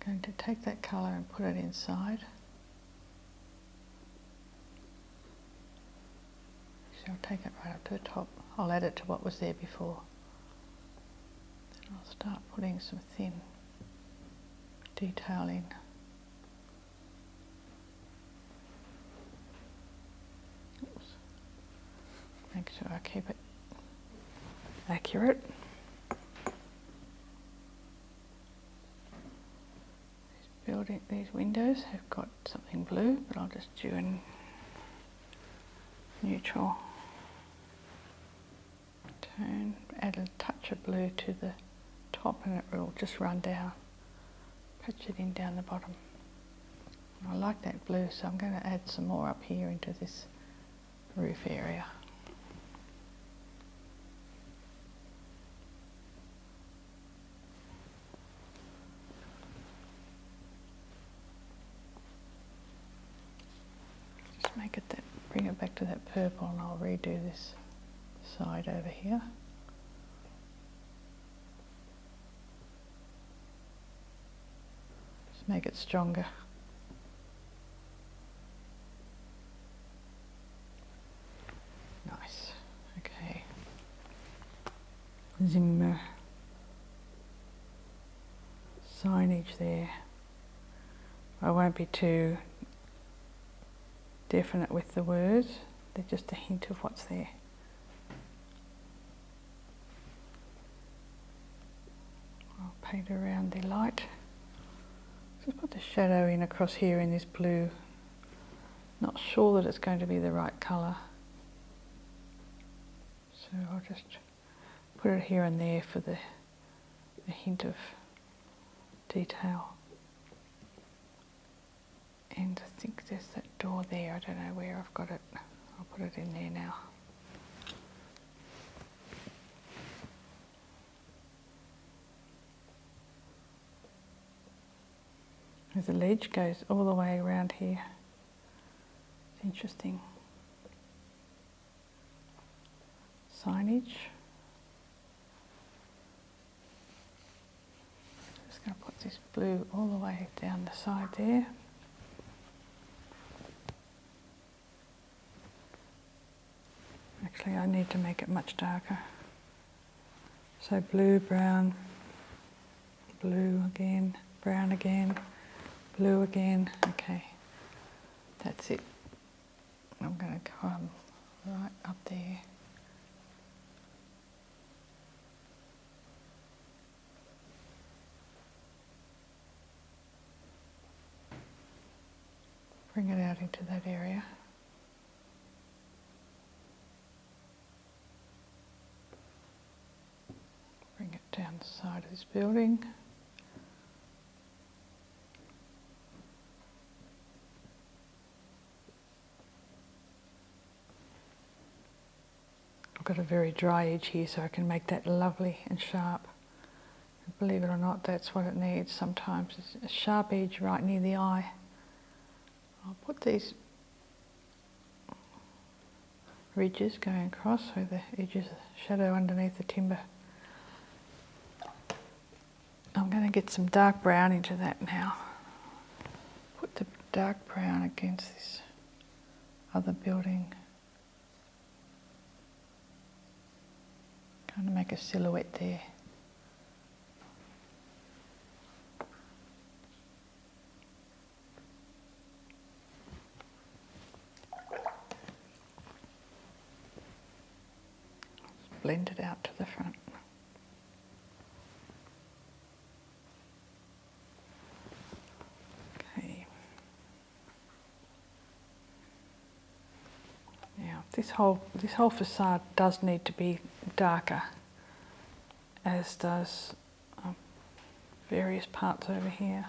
going to take that colour and put it inside. So I'll take it right up to the top. I'll add it to what was there before. Then I'll start putting some thin detail in. Oops. Make sure I keep it accurate. These windows have got something blue, but I'll just do a neutral tone, add a touch of blue to the top and it will just run down, patch it in down the bottom. I like that blue, so I'm going to add some more up here into this roof area. Make it that, bring it back to that purple, and I'll redo this side over here. Just make it stronger. Nice. Okay. Zing signage there. I won't be too definite with the words, they're just a hint of what's there. I'll paint around the light. Just put the shadow in across here in this blue. Not sure that it's going to be the right colour. So I'll just put it here and there for the hint of detail. And I think there's that door there, I don't know where I've got it. I'll put it in there now. There's a ledge, goes all the way around here. It's interesting. Signage. Just going to put this blue all the way down the side there. Actually, I need to make it much darker. So blue, brown, blue again, brown again, blue again. Okay, that's it. I'm going to come right up there. Bring it out into that area. Bring it down the side of this building. I've got a very dry edge here, so I can make that lovely and sharp. And believe it or not, that's what it needs sometimes, is a sharp edge right near the eye. I'll put these ridges going across so the edges of the shadow underneath the timber. I'm going to get some dark brown into that now. Put the dark brown against this other building. Kind of make a silhouette there. Blend it out to the front. Okay. This whole facade does need to be darker, as does various parts over here.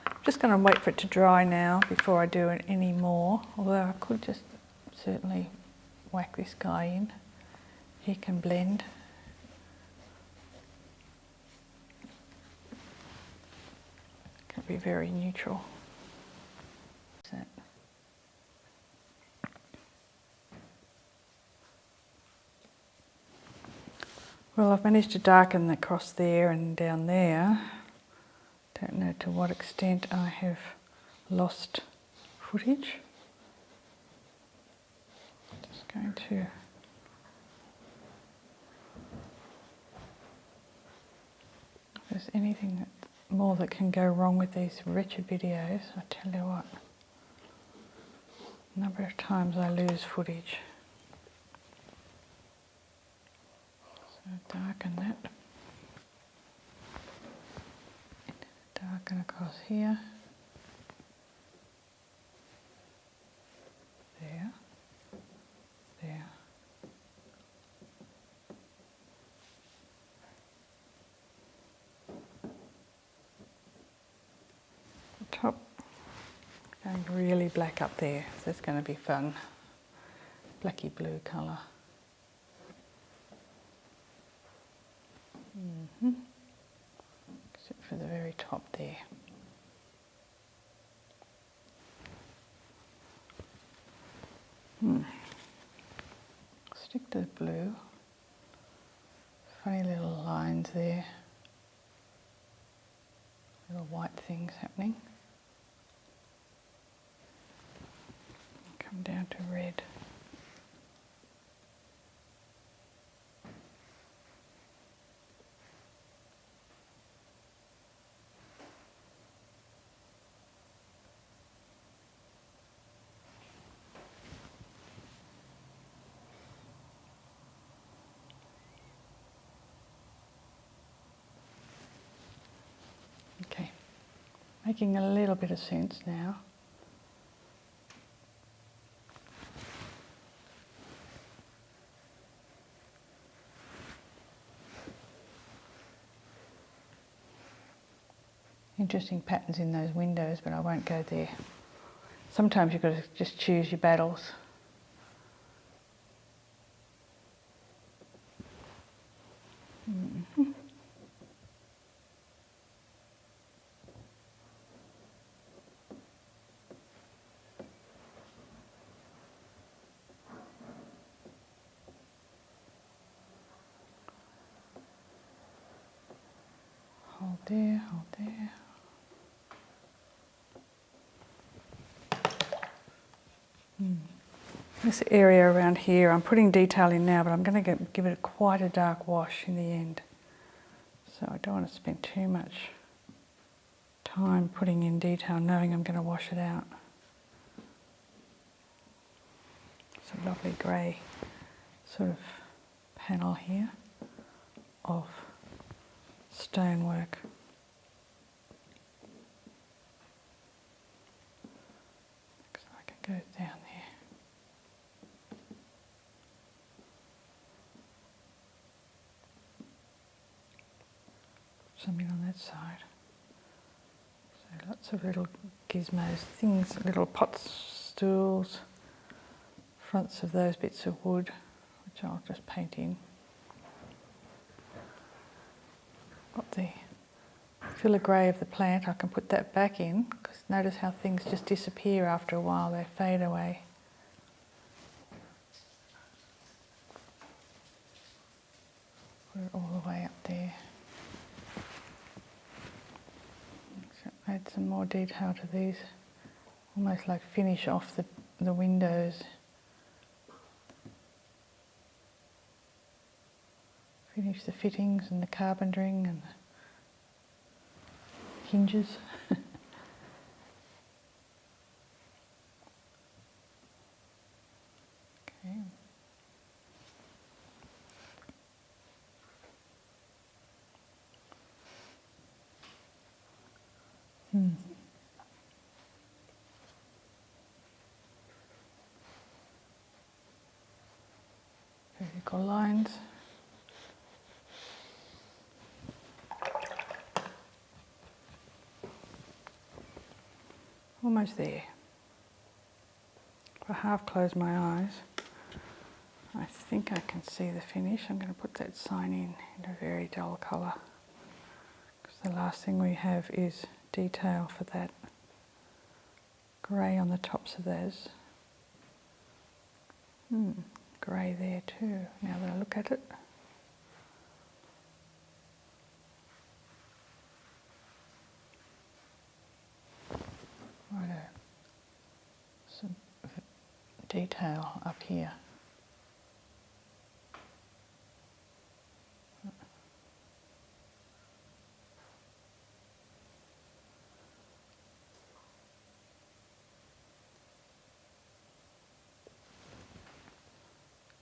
I'm just going to wait for it to dry now before I do it any more, although I could just certainly whack this guy in. He can blend. Can be very neutral. Well, I've managed to darken across there and down there. Don't know to what extent I have lost footage. Just going to if there's anything more that can go wrong with these wretched videos, I tell you what, a number of times I lose footage. So darken that. Darken across here. There. There. Top. Going really black up there, so it's going to be fun. Blacky blue colour. Except for the very top there. Stick to the blue. Funny little lines there. Little white things happening. Come down to red. Okay, making a little bit of sense now. Interesting patterns in those windows, but I won't go there. Sometimes you've got to just choose your battles. Hold there, hold there. This area around here, I'm putting detail in now, but I'm going to give it quite a dark wash in the end. So I don't want to spend too much time putting in detail knowing I'm going to wash it out. It's a lovely grey sort of panel here of stonework. Looks like it goes down there. Something on that side. So lots of little gizmos, things, little pots, stools, fronts of those bits of wood, which I'll just paint in. Got the filigree of the plant, I can put that back in, because notice how things just disappear after a while, they fade away. Put it all the way up there. So add some more detail to these, almost like finish off the windows. Finish the fittings and the carpentering and the hinges. Okay. vertical lines. Almost there. If I half close my eyes, I think I can see the finish. I'm going to put that sign in a very dull colour, because the last thing we have is detail for that grey on the tops of those. Grey there too, now that I look at it. Righto. Some detail up here.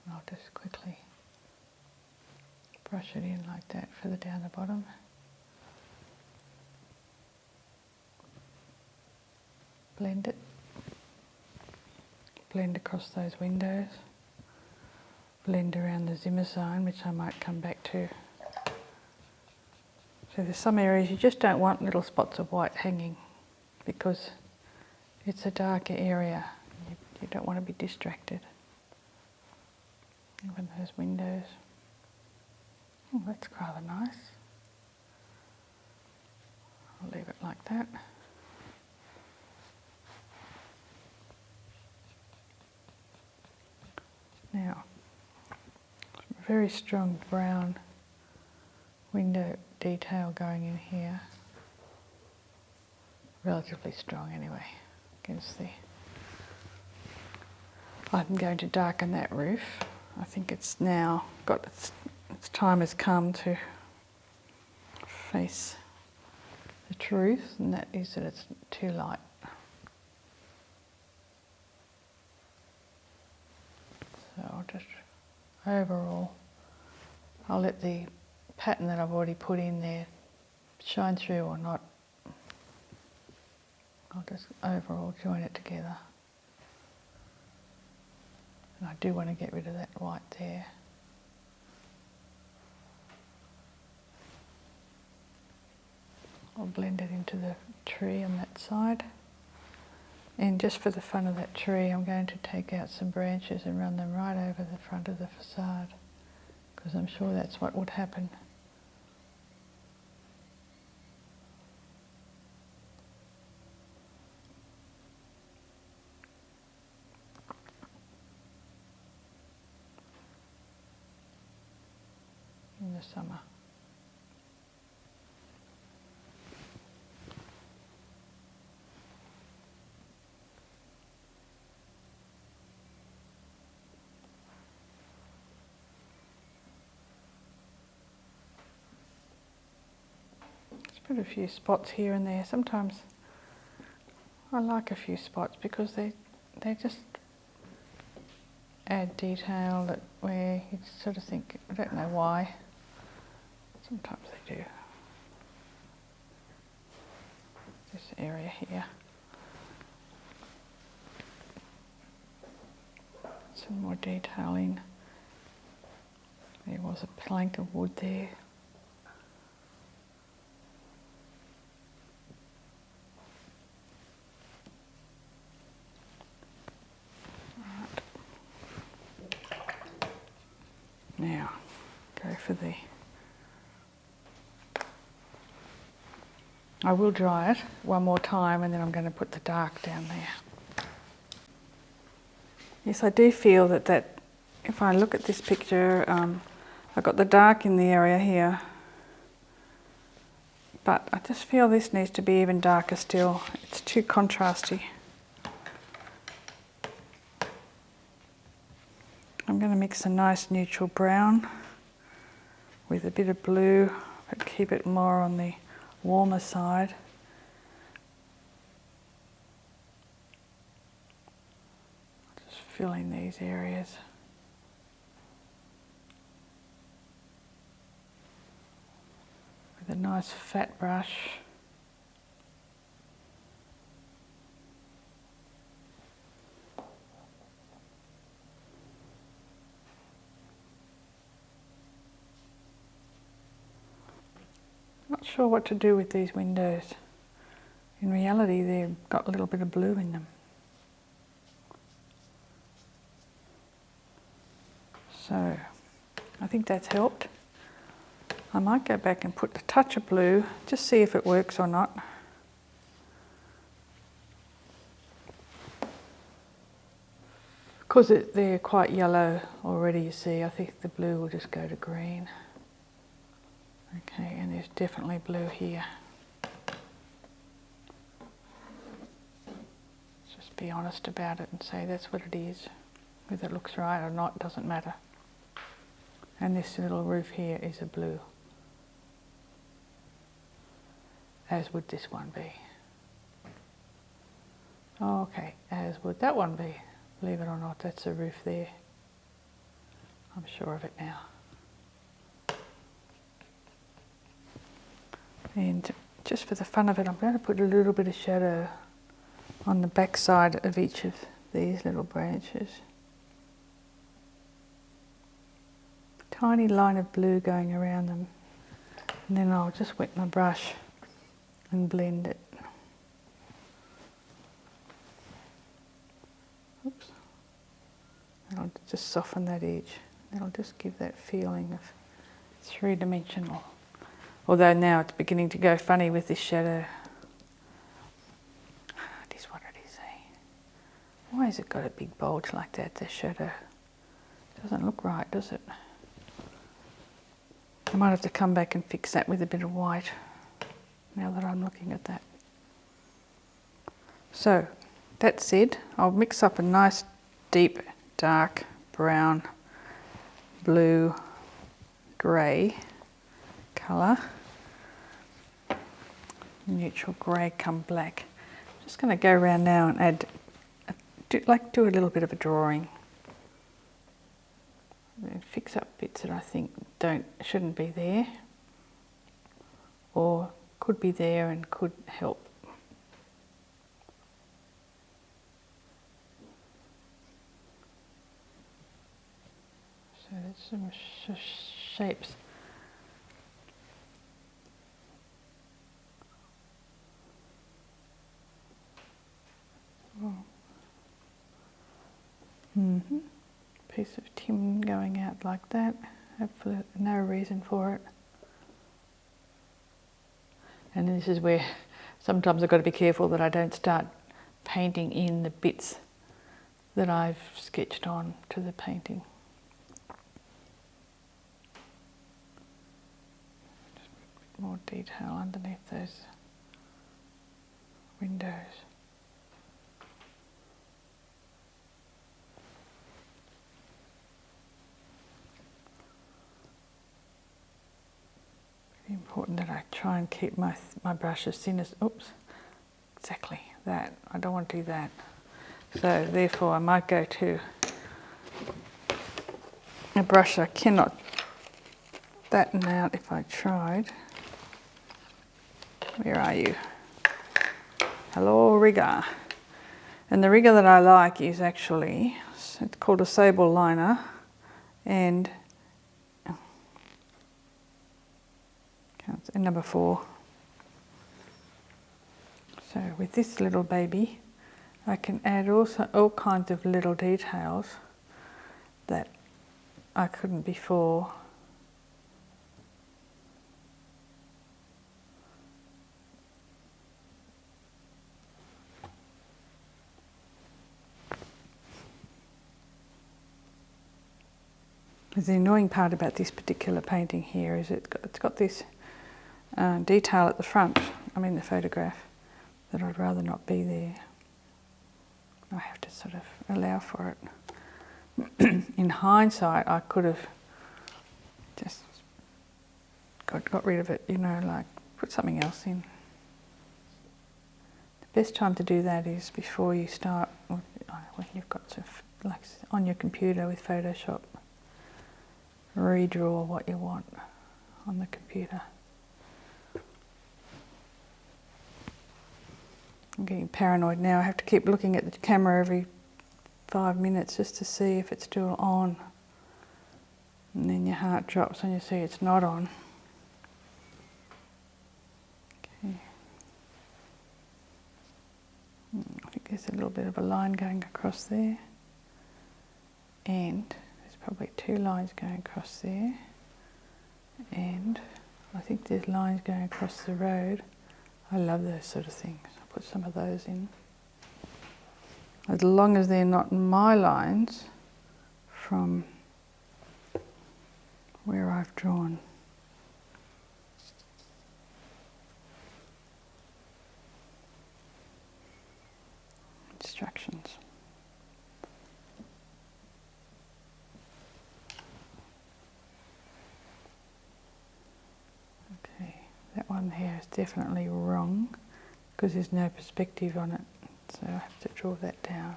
I'll just quickly brush it in like that further down the bottom. Blend it. Blend across those windows. Blend around the Zimmer sign, which I might come back to. So there's some areas you just don't want little spots of white hanging, because it's a darker area. You don't want to be distracted. Even those windows. Oh, that's rather nice. I'll leave it like that. Now, very strong brown window detail going in here. Relatively strong anyway, against the... I'm going to darken that roof. I think it's now got its time has come to face the truth, and that is that it's too light. So I'll just, overall, I'll let the pattern that I've already put in there shine through or not. I'll just overall join it together. And I do want to get rid of that white there. I'll blend it into the tree on that side. And just for the fun of that tree, I'm going to take out some branches and run them right over the front of the facade, because I'm sure that's what would happen. In the summer. Just put a few spots here and there. Sometimes I like a few spots because they just add detail that where you sort of think, I don't know why. Sometimes they do. This area here. Some more detailing. There was a plank of wood there. Right. Now, go for the... I will dry it one more time and then I'm going to put the dark down there. Yes, I do feel that if I look at this picture, I've got the dark in the area here, but I just feel this needs to be even darker still. It's too contrasty. I'm going to mix a nice neutral brown with a bit of blue, but keep it more on the warmer side. Just fill in these areas. With a nice fat brush. sure what to do with these windows. In reality, they've got a little bit of blue in them. So, I think that's helped. I might go back and put a touch of blue, just see if it works or not. Because they're quite yellow already, you see, I think the blue will just go to green. Okay, and there's definitely blue here. Just be honest about it and say that's what it is. Whether it looks right or not doesn't matter. And this little roof here is a blue, as would this one be. Oh, okay, as would that one be. Believe it or not, that's a roof there. I'm sure of it now. And just for the fun of it, I'm going to put a little bit of shadow on the back side of each of these little branches. Tiny line of blue going around them. And then I'll just wet my brush and blend it. Oops. And I'll just soften that edge. It'll just give that feeling of three-dimensional. Although now it's beginning to go funny with this shadow. It is what it is, eh? Why has it got a big bulge like that, the shadow? Doesn't look right, does it? I might have to come back and fix that with a bit of white, now that I'm looking at that. So, that said, I'll mix up a nice deep, dark brown, blue, grey colour. Neutral grey come black. I'm just going to go around now and add, do a little bit of a drawing. And fix up bits that I think shouldn't be there, or could be there and could help. So there's some shapes. Oh. Mm-hmm. Piece of tin going out like that. Hopefully no reason for it. And this is where sometimes I've got to be careful that I don't start painting in the bits that I've sketched on to the painting. Just a bit more detail underneath those windows. Important that I try and keep my brush as thin as, oops, exactly that. I don't want to do that. So therefore I might go to a brush I cannot flatten out if I tried. Where are you? Hello, rigger. And the rigger that I like is actually, it's called a sable liner, and number 4. So with this little baby, I can add also all kinds of little details that I couldn't before. The annoying part about this particular painting here is it's got this detail at the front, the photograph, that I'd rather not be there. I have to sort of allow for it. In hindsight, I could have just got rid of it, like put something else in. The best time to do that is before you start, when you've got to, like on your computer with Photoshop, redraw what you want on the computer. I'm getting paranoid now. I have to keep looking at the camera every 5 minutes just to see if it's still on. And then your heart drops when you see it's not on. I think there's a little bit of a line going across there, and there's probably two lines going across there, and I think there's lines going across the road. I love those sort of things. I'll put some of those in. As long as they're not my lines from where I've drawn. Instructions. Okay, that one here is definitely wrong because there's no perspective on it, so I have to draw that down.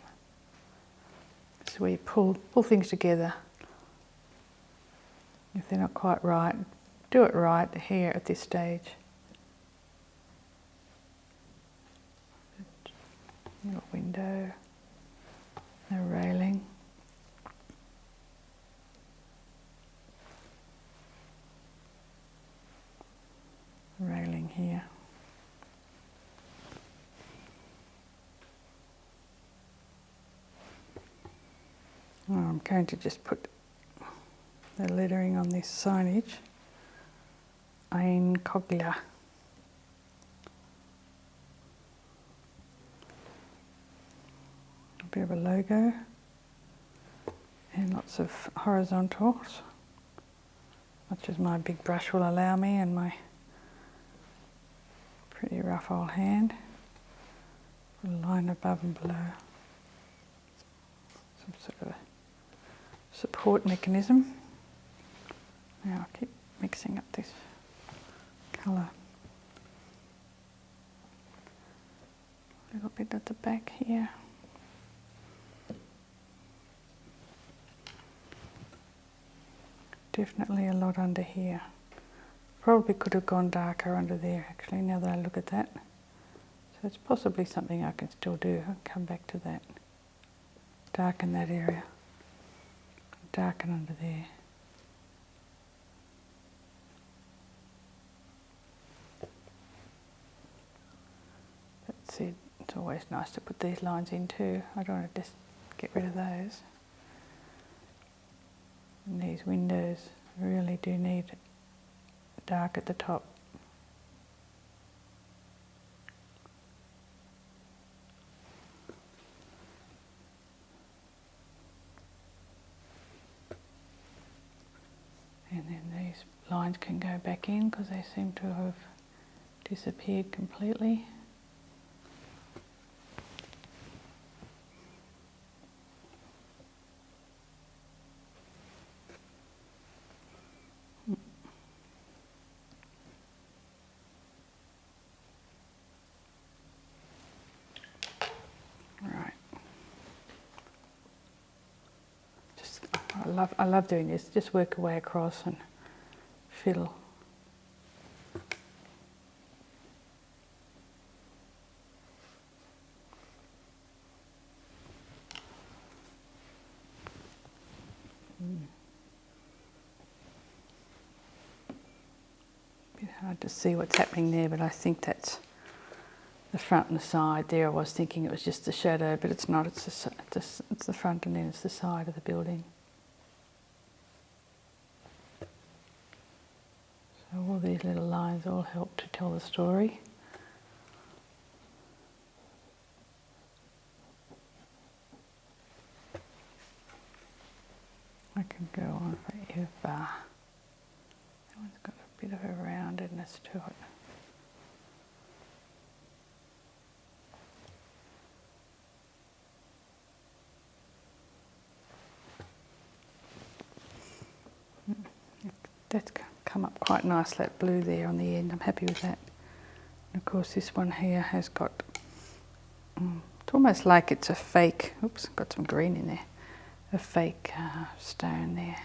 So we pull things together. If they're not quite right, do it right here at this stage. Little window, no railing. Railing here. I'm going to just put the lettering on this signage. Ein Kogler. A bit of a logo and lots of horizontals, much as my big brush will allow me and my pretty rough old hand. Put a line above and below. Some sort of a support mechanism. Now I'll keep mixing up this colour. A little bit at the back here. Definitely a lot under here. Probably could have gone darker under there actually, now that I look at that. So it's possibly something I can still do. I'll come back to that. Darken that area. Darken under there. That's it. It's always nice to put these lines in too. I don't want to just get rid of those. And these windows really do need dark at the top. And then these lines can go back in because they seem to have disappeared completely. I love doing this, just work your way across and fiddle. Bit hard to see what's happening there, but I think that's the front and the side. There I was thinking it was just the shadow, but it's not, it's the front and then it's the side of the building. So all these little lines all help to tell the story. I can go on forever. That one's got a bit of a roundedness to it. That's come up quite nice, that blue there on the end. I'm happy with that. And of course this one here has got, it's almost like it's a fake, oops, got some green in there, a fake stone there.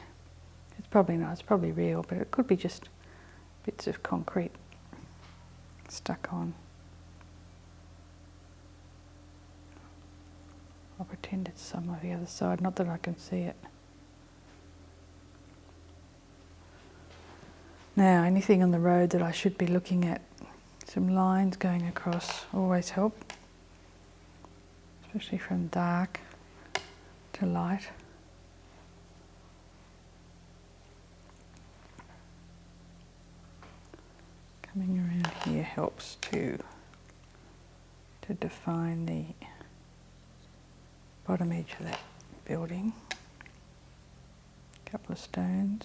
It's probably not, it's probably real, but it could be just bits of concrete stuck on. I'll pretend it's some of the other side, not that I can see it. Now, anything on the road that I should be looking at Some lines going across always help, especially from dark to light. Coming around here helps to define the bottom edge of that building. A couple of stones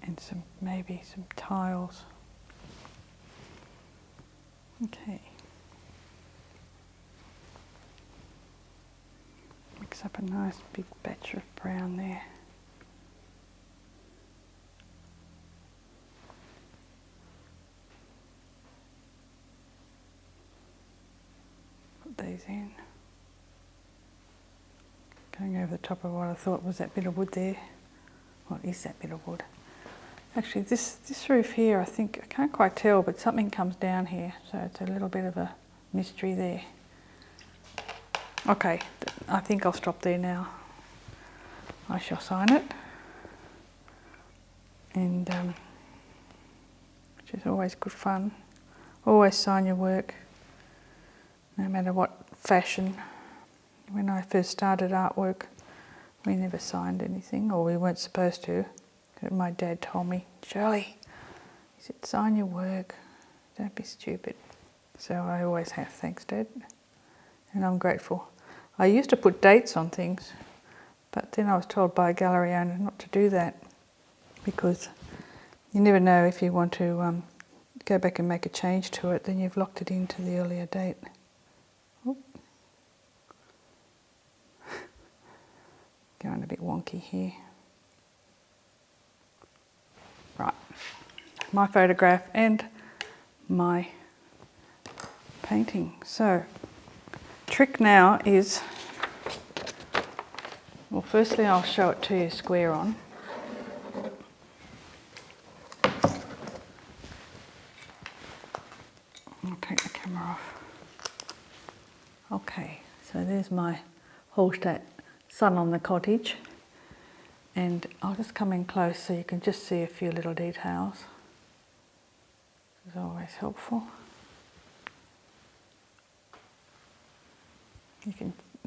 and maybe some tiles. Okay. Mix up a nice big batch of brown there. Put these in. Going over the top of what I thought was that bit of wood there. What is that bit of wood? Actually, this roof here, I can't quite tell, but something comes down here, so it's a little bit of a mystery there. Okay, I think I'll stop there now. I shall sign it, and which is always good fun. Always sign your work, no matter what fashion. When I first started artwork, we never signed anything, or we weren't supposed to. My dad told me, Shirley, he said, sign your work, don't be stupid. So I always have, thanks Dad, and I'm grateful. I used to put dates on things, but then I was told by a gallery owner not to do that, because you never know if you want to go back and make a change to it, then you've locked it into the earlier date. Oop. Going a bit wonky here. Right, my photograph and my painting. So, trick now is, well, firstly I'll show it to you square on. I'll take the camera off. Okay, so there's my Hallstatt sun on the cottage. And I'll just come in close so you can just see a few little details. It's always helpful.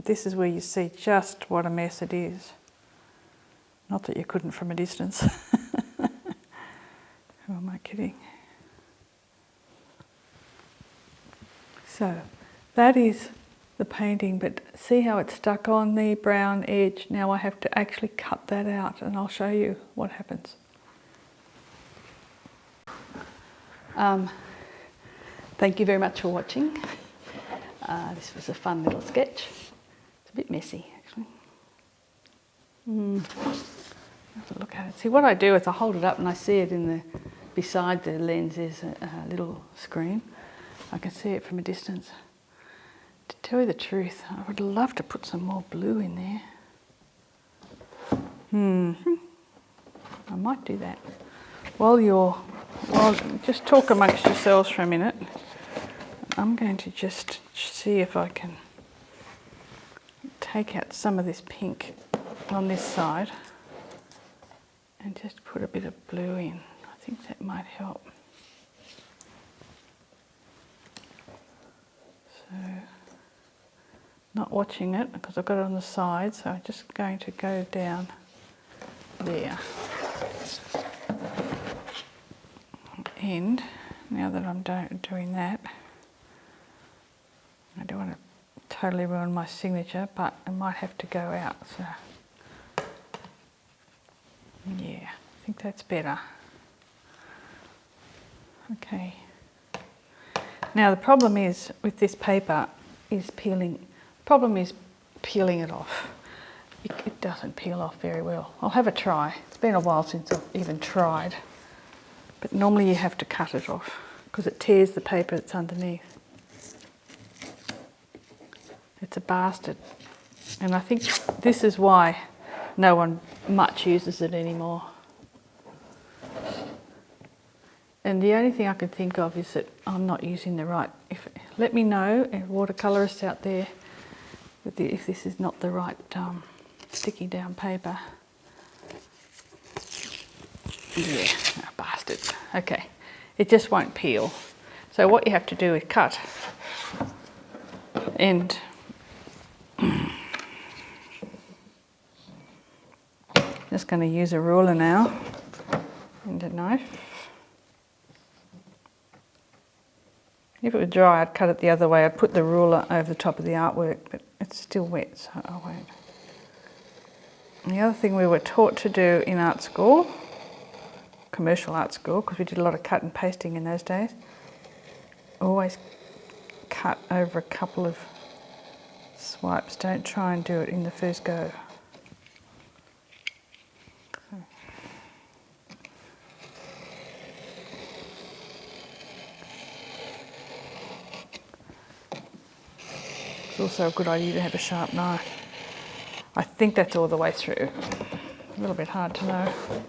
This is where you see just what a mess it is. Not that you couldn't from a distance. Who am I kidding? So that is the painting, but see how it's stuck on the brown edge? Now I have to actually cut that out, and I'll show you what happens. Thank you very much for watching. This was a fun little sketch. It's a bit messy actually. Have a look at it. See, what I do is I hold it up and I see it beside the lens is a little screen. I can see it from a distance. To tell you the truth, I would love to put some more blue in there. I might do that. While just talk amongst yourselves for a minute. I'm going to just see if I can take out some of this pink on this side and just put a bit of blue in. I think that might help. So, not watching it because I've got it on the side, so I'm just going to go down there. And now that I'm doing that, I don't want to totally ruin my signature, but I might have to go out. So, yeah, I think that's better. Okay. Now the problem is with this paper is peeling. The problem is peeling it off. It doesn't peel off very well. I'll have a try. It's been a while since I've even tried. But normally you have to cut it off because it tears the paper that's underneath. It's a bastard. And I think this is why no one much uses it anymore. And the only thing I can think of is that I'm not using the right... let me know, watercolourists out there, if this is not the right sticky down paper. Yeah, a bastard. Okay, it just won't peel. So what you have to do is cut, and just going to use a ruler now and a knife. If it were dry, I'd cut it the other way. I'd put the ruler over the top of the artwork, but it's still wet, so I won't. And the other thing we were taught to do in art school, commercial art school, because we did a lot of cut and pasting in those days, always cut over a couple of swipes. Don't try and do it in the first go. It's also a good idea to have a sharp knife. I think that's all the way through. A little bit hard to know at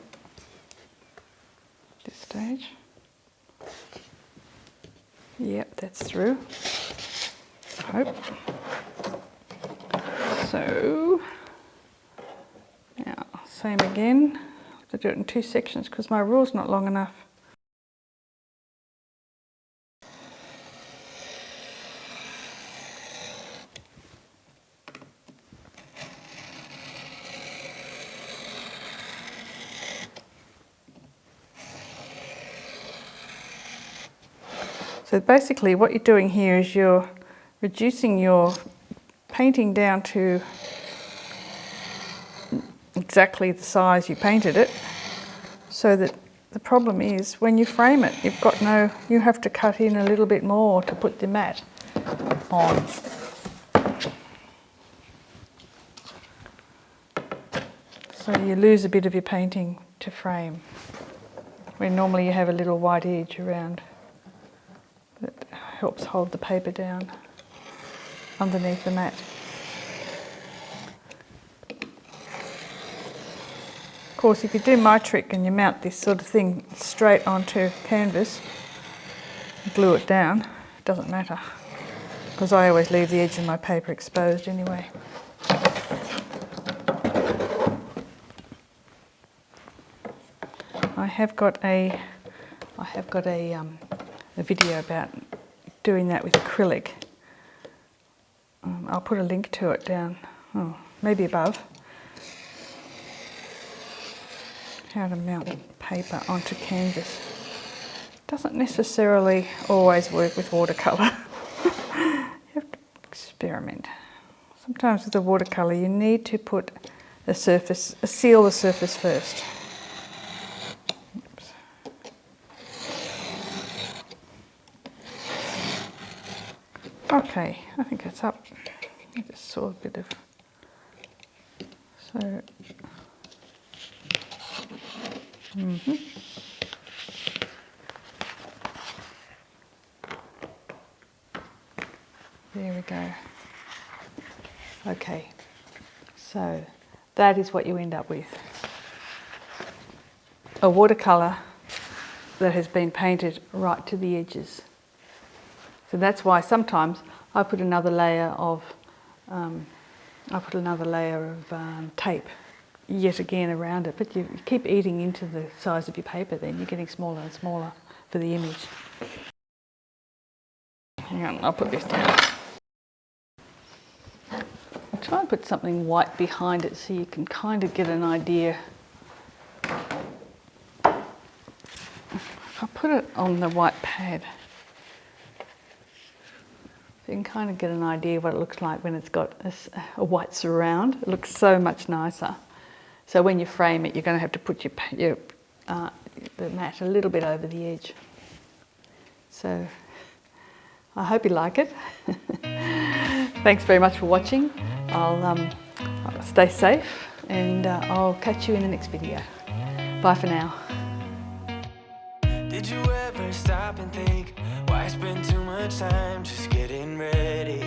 this stage. Yep, that's through. I hope. So, now same again. I have to do it in 2 sections because my rule's not long enough. So basically what you're doing here is you're reducing your painting down to exactly the size you painted it, so that the problem is when you frame it, you have to cut in a little bit more to put the mat on. So you lose a bit of your painting to frame, where normally you have a little white edge around that helps hold the paper down underneath the mat. Of course, if you do my trick and you mount this sort of thing straight onto canvas, glue it down, it doesn't matter, because I always leave the edge of my paper exposed anyway. I have got a video about doing that with acrylic. I'll put a link to it down, maybe above. How to mount paper onto canvas. Doesn't necessarily always work with watercolour. You have to experiment. Sometimes with the watercolour you need to put seal the surface first. Okay, I think it's up. I just saw a bit of, so, there we go. Okay, so that is what you end up with. A watercolour that has been painted right to the edges. So that's why sometimes I put another layer of tape yet again around it, but you keep eating into the size of your paper, then you're getting smaller and smaller for the image. Hang on, I'll put this down. I'll try and put something white behind it so you can kind of get an idea. I'll put it on the white pad. You can kind of get an idea what it looks like when it's got a white surround. It looks so much nicer. So when you frame it, you're going to have to put the mat a little bit over the edge. So I hope you like it. Thanks very much for watching. I'll stay safe, and I'll catch you in the next video. Bye for now. Did you ever stop and think, why spend too much time just getting ready?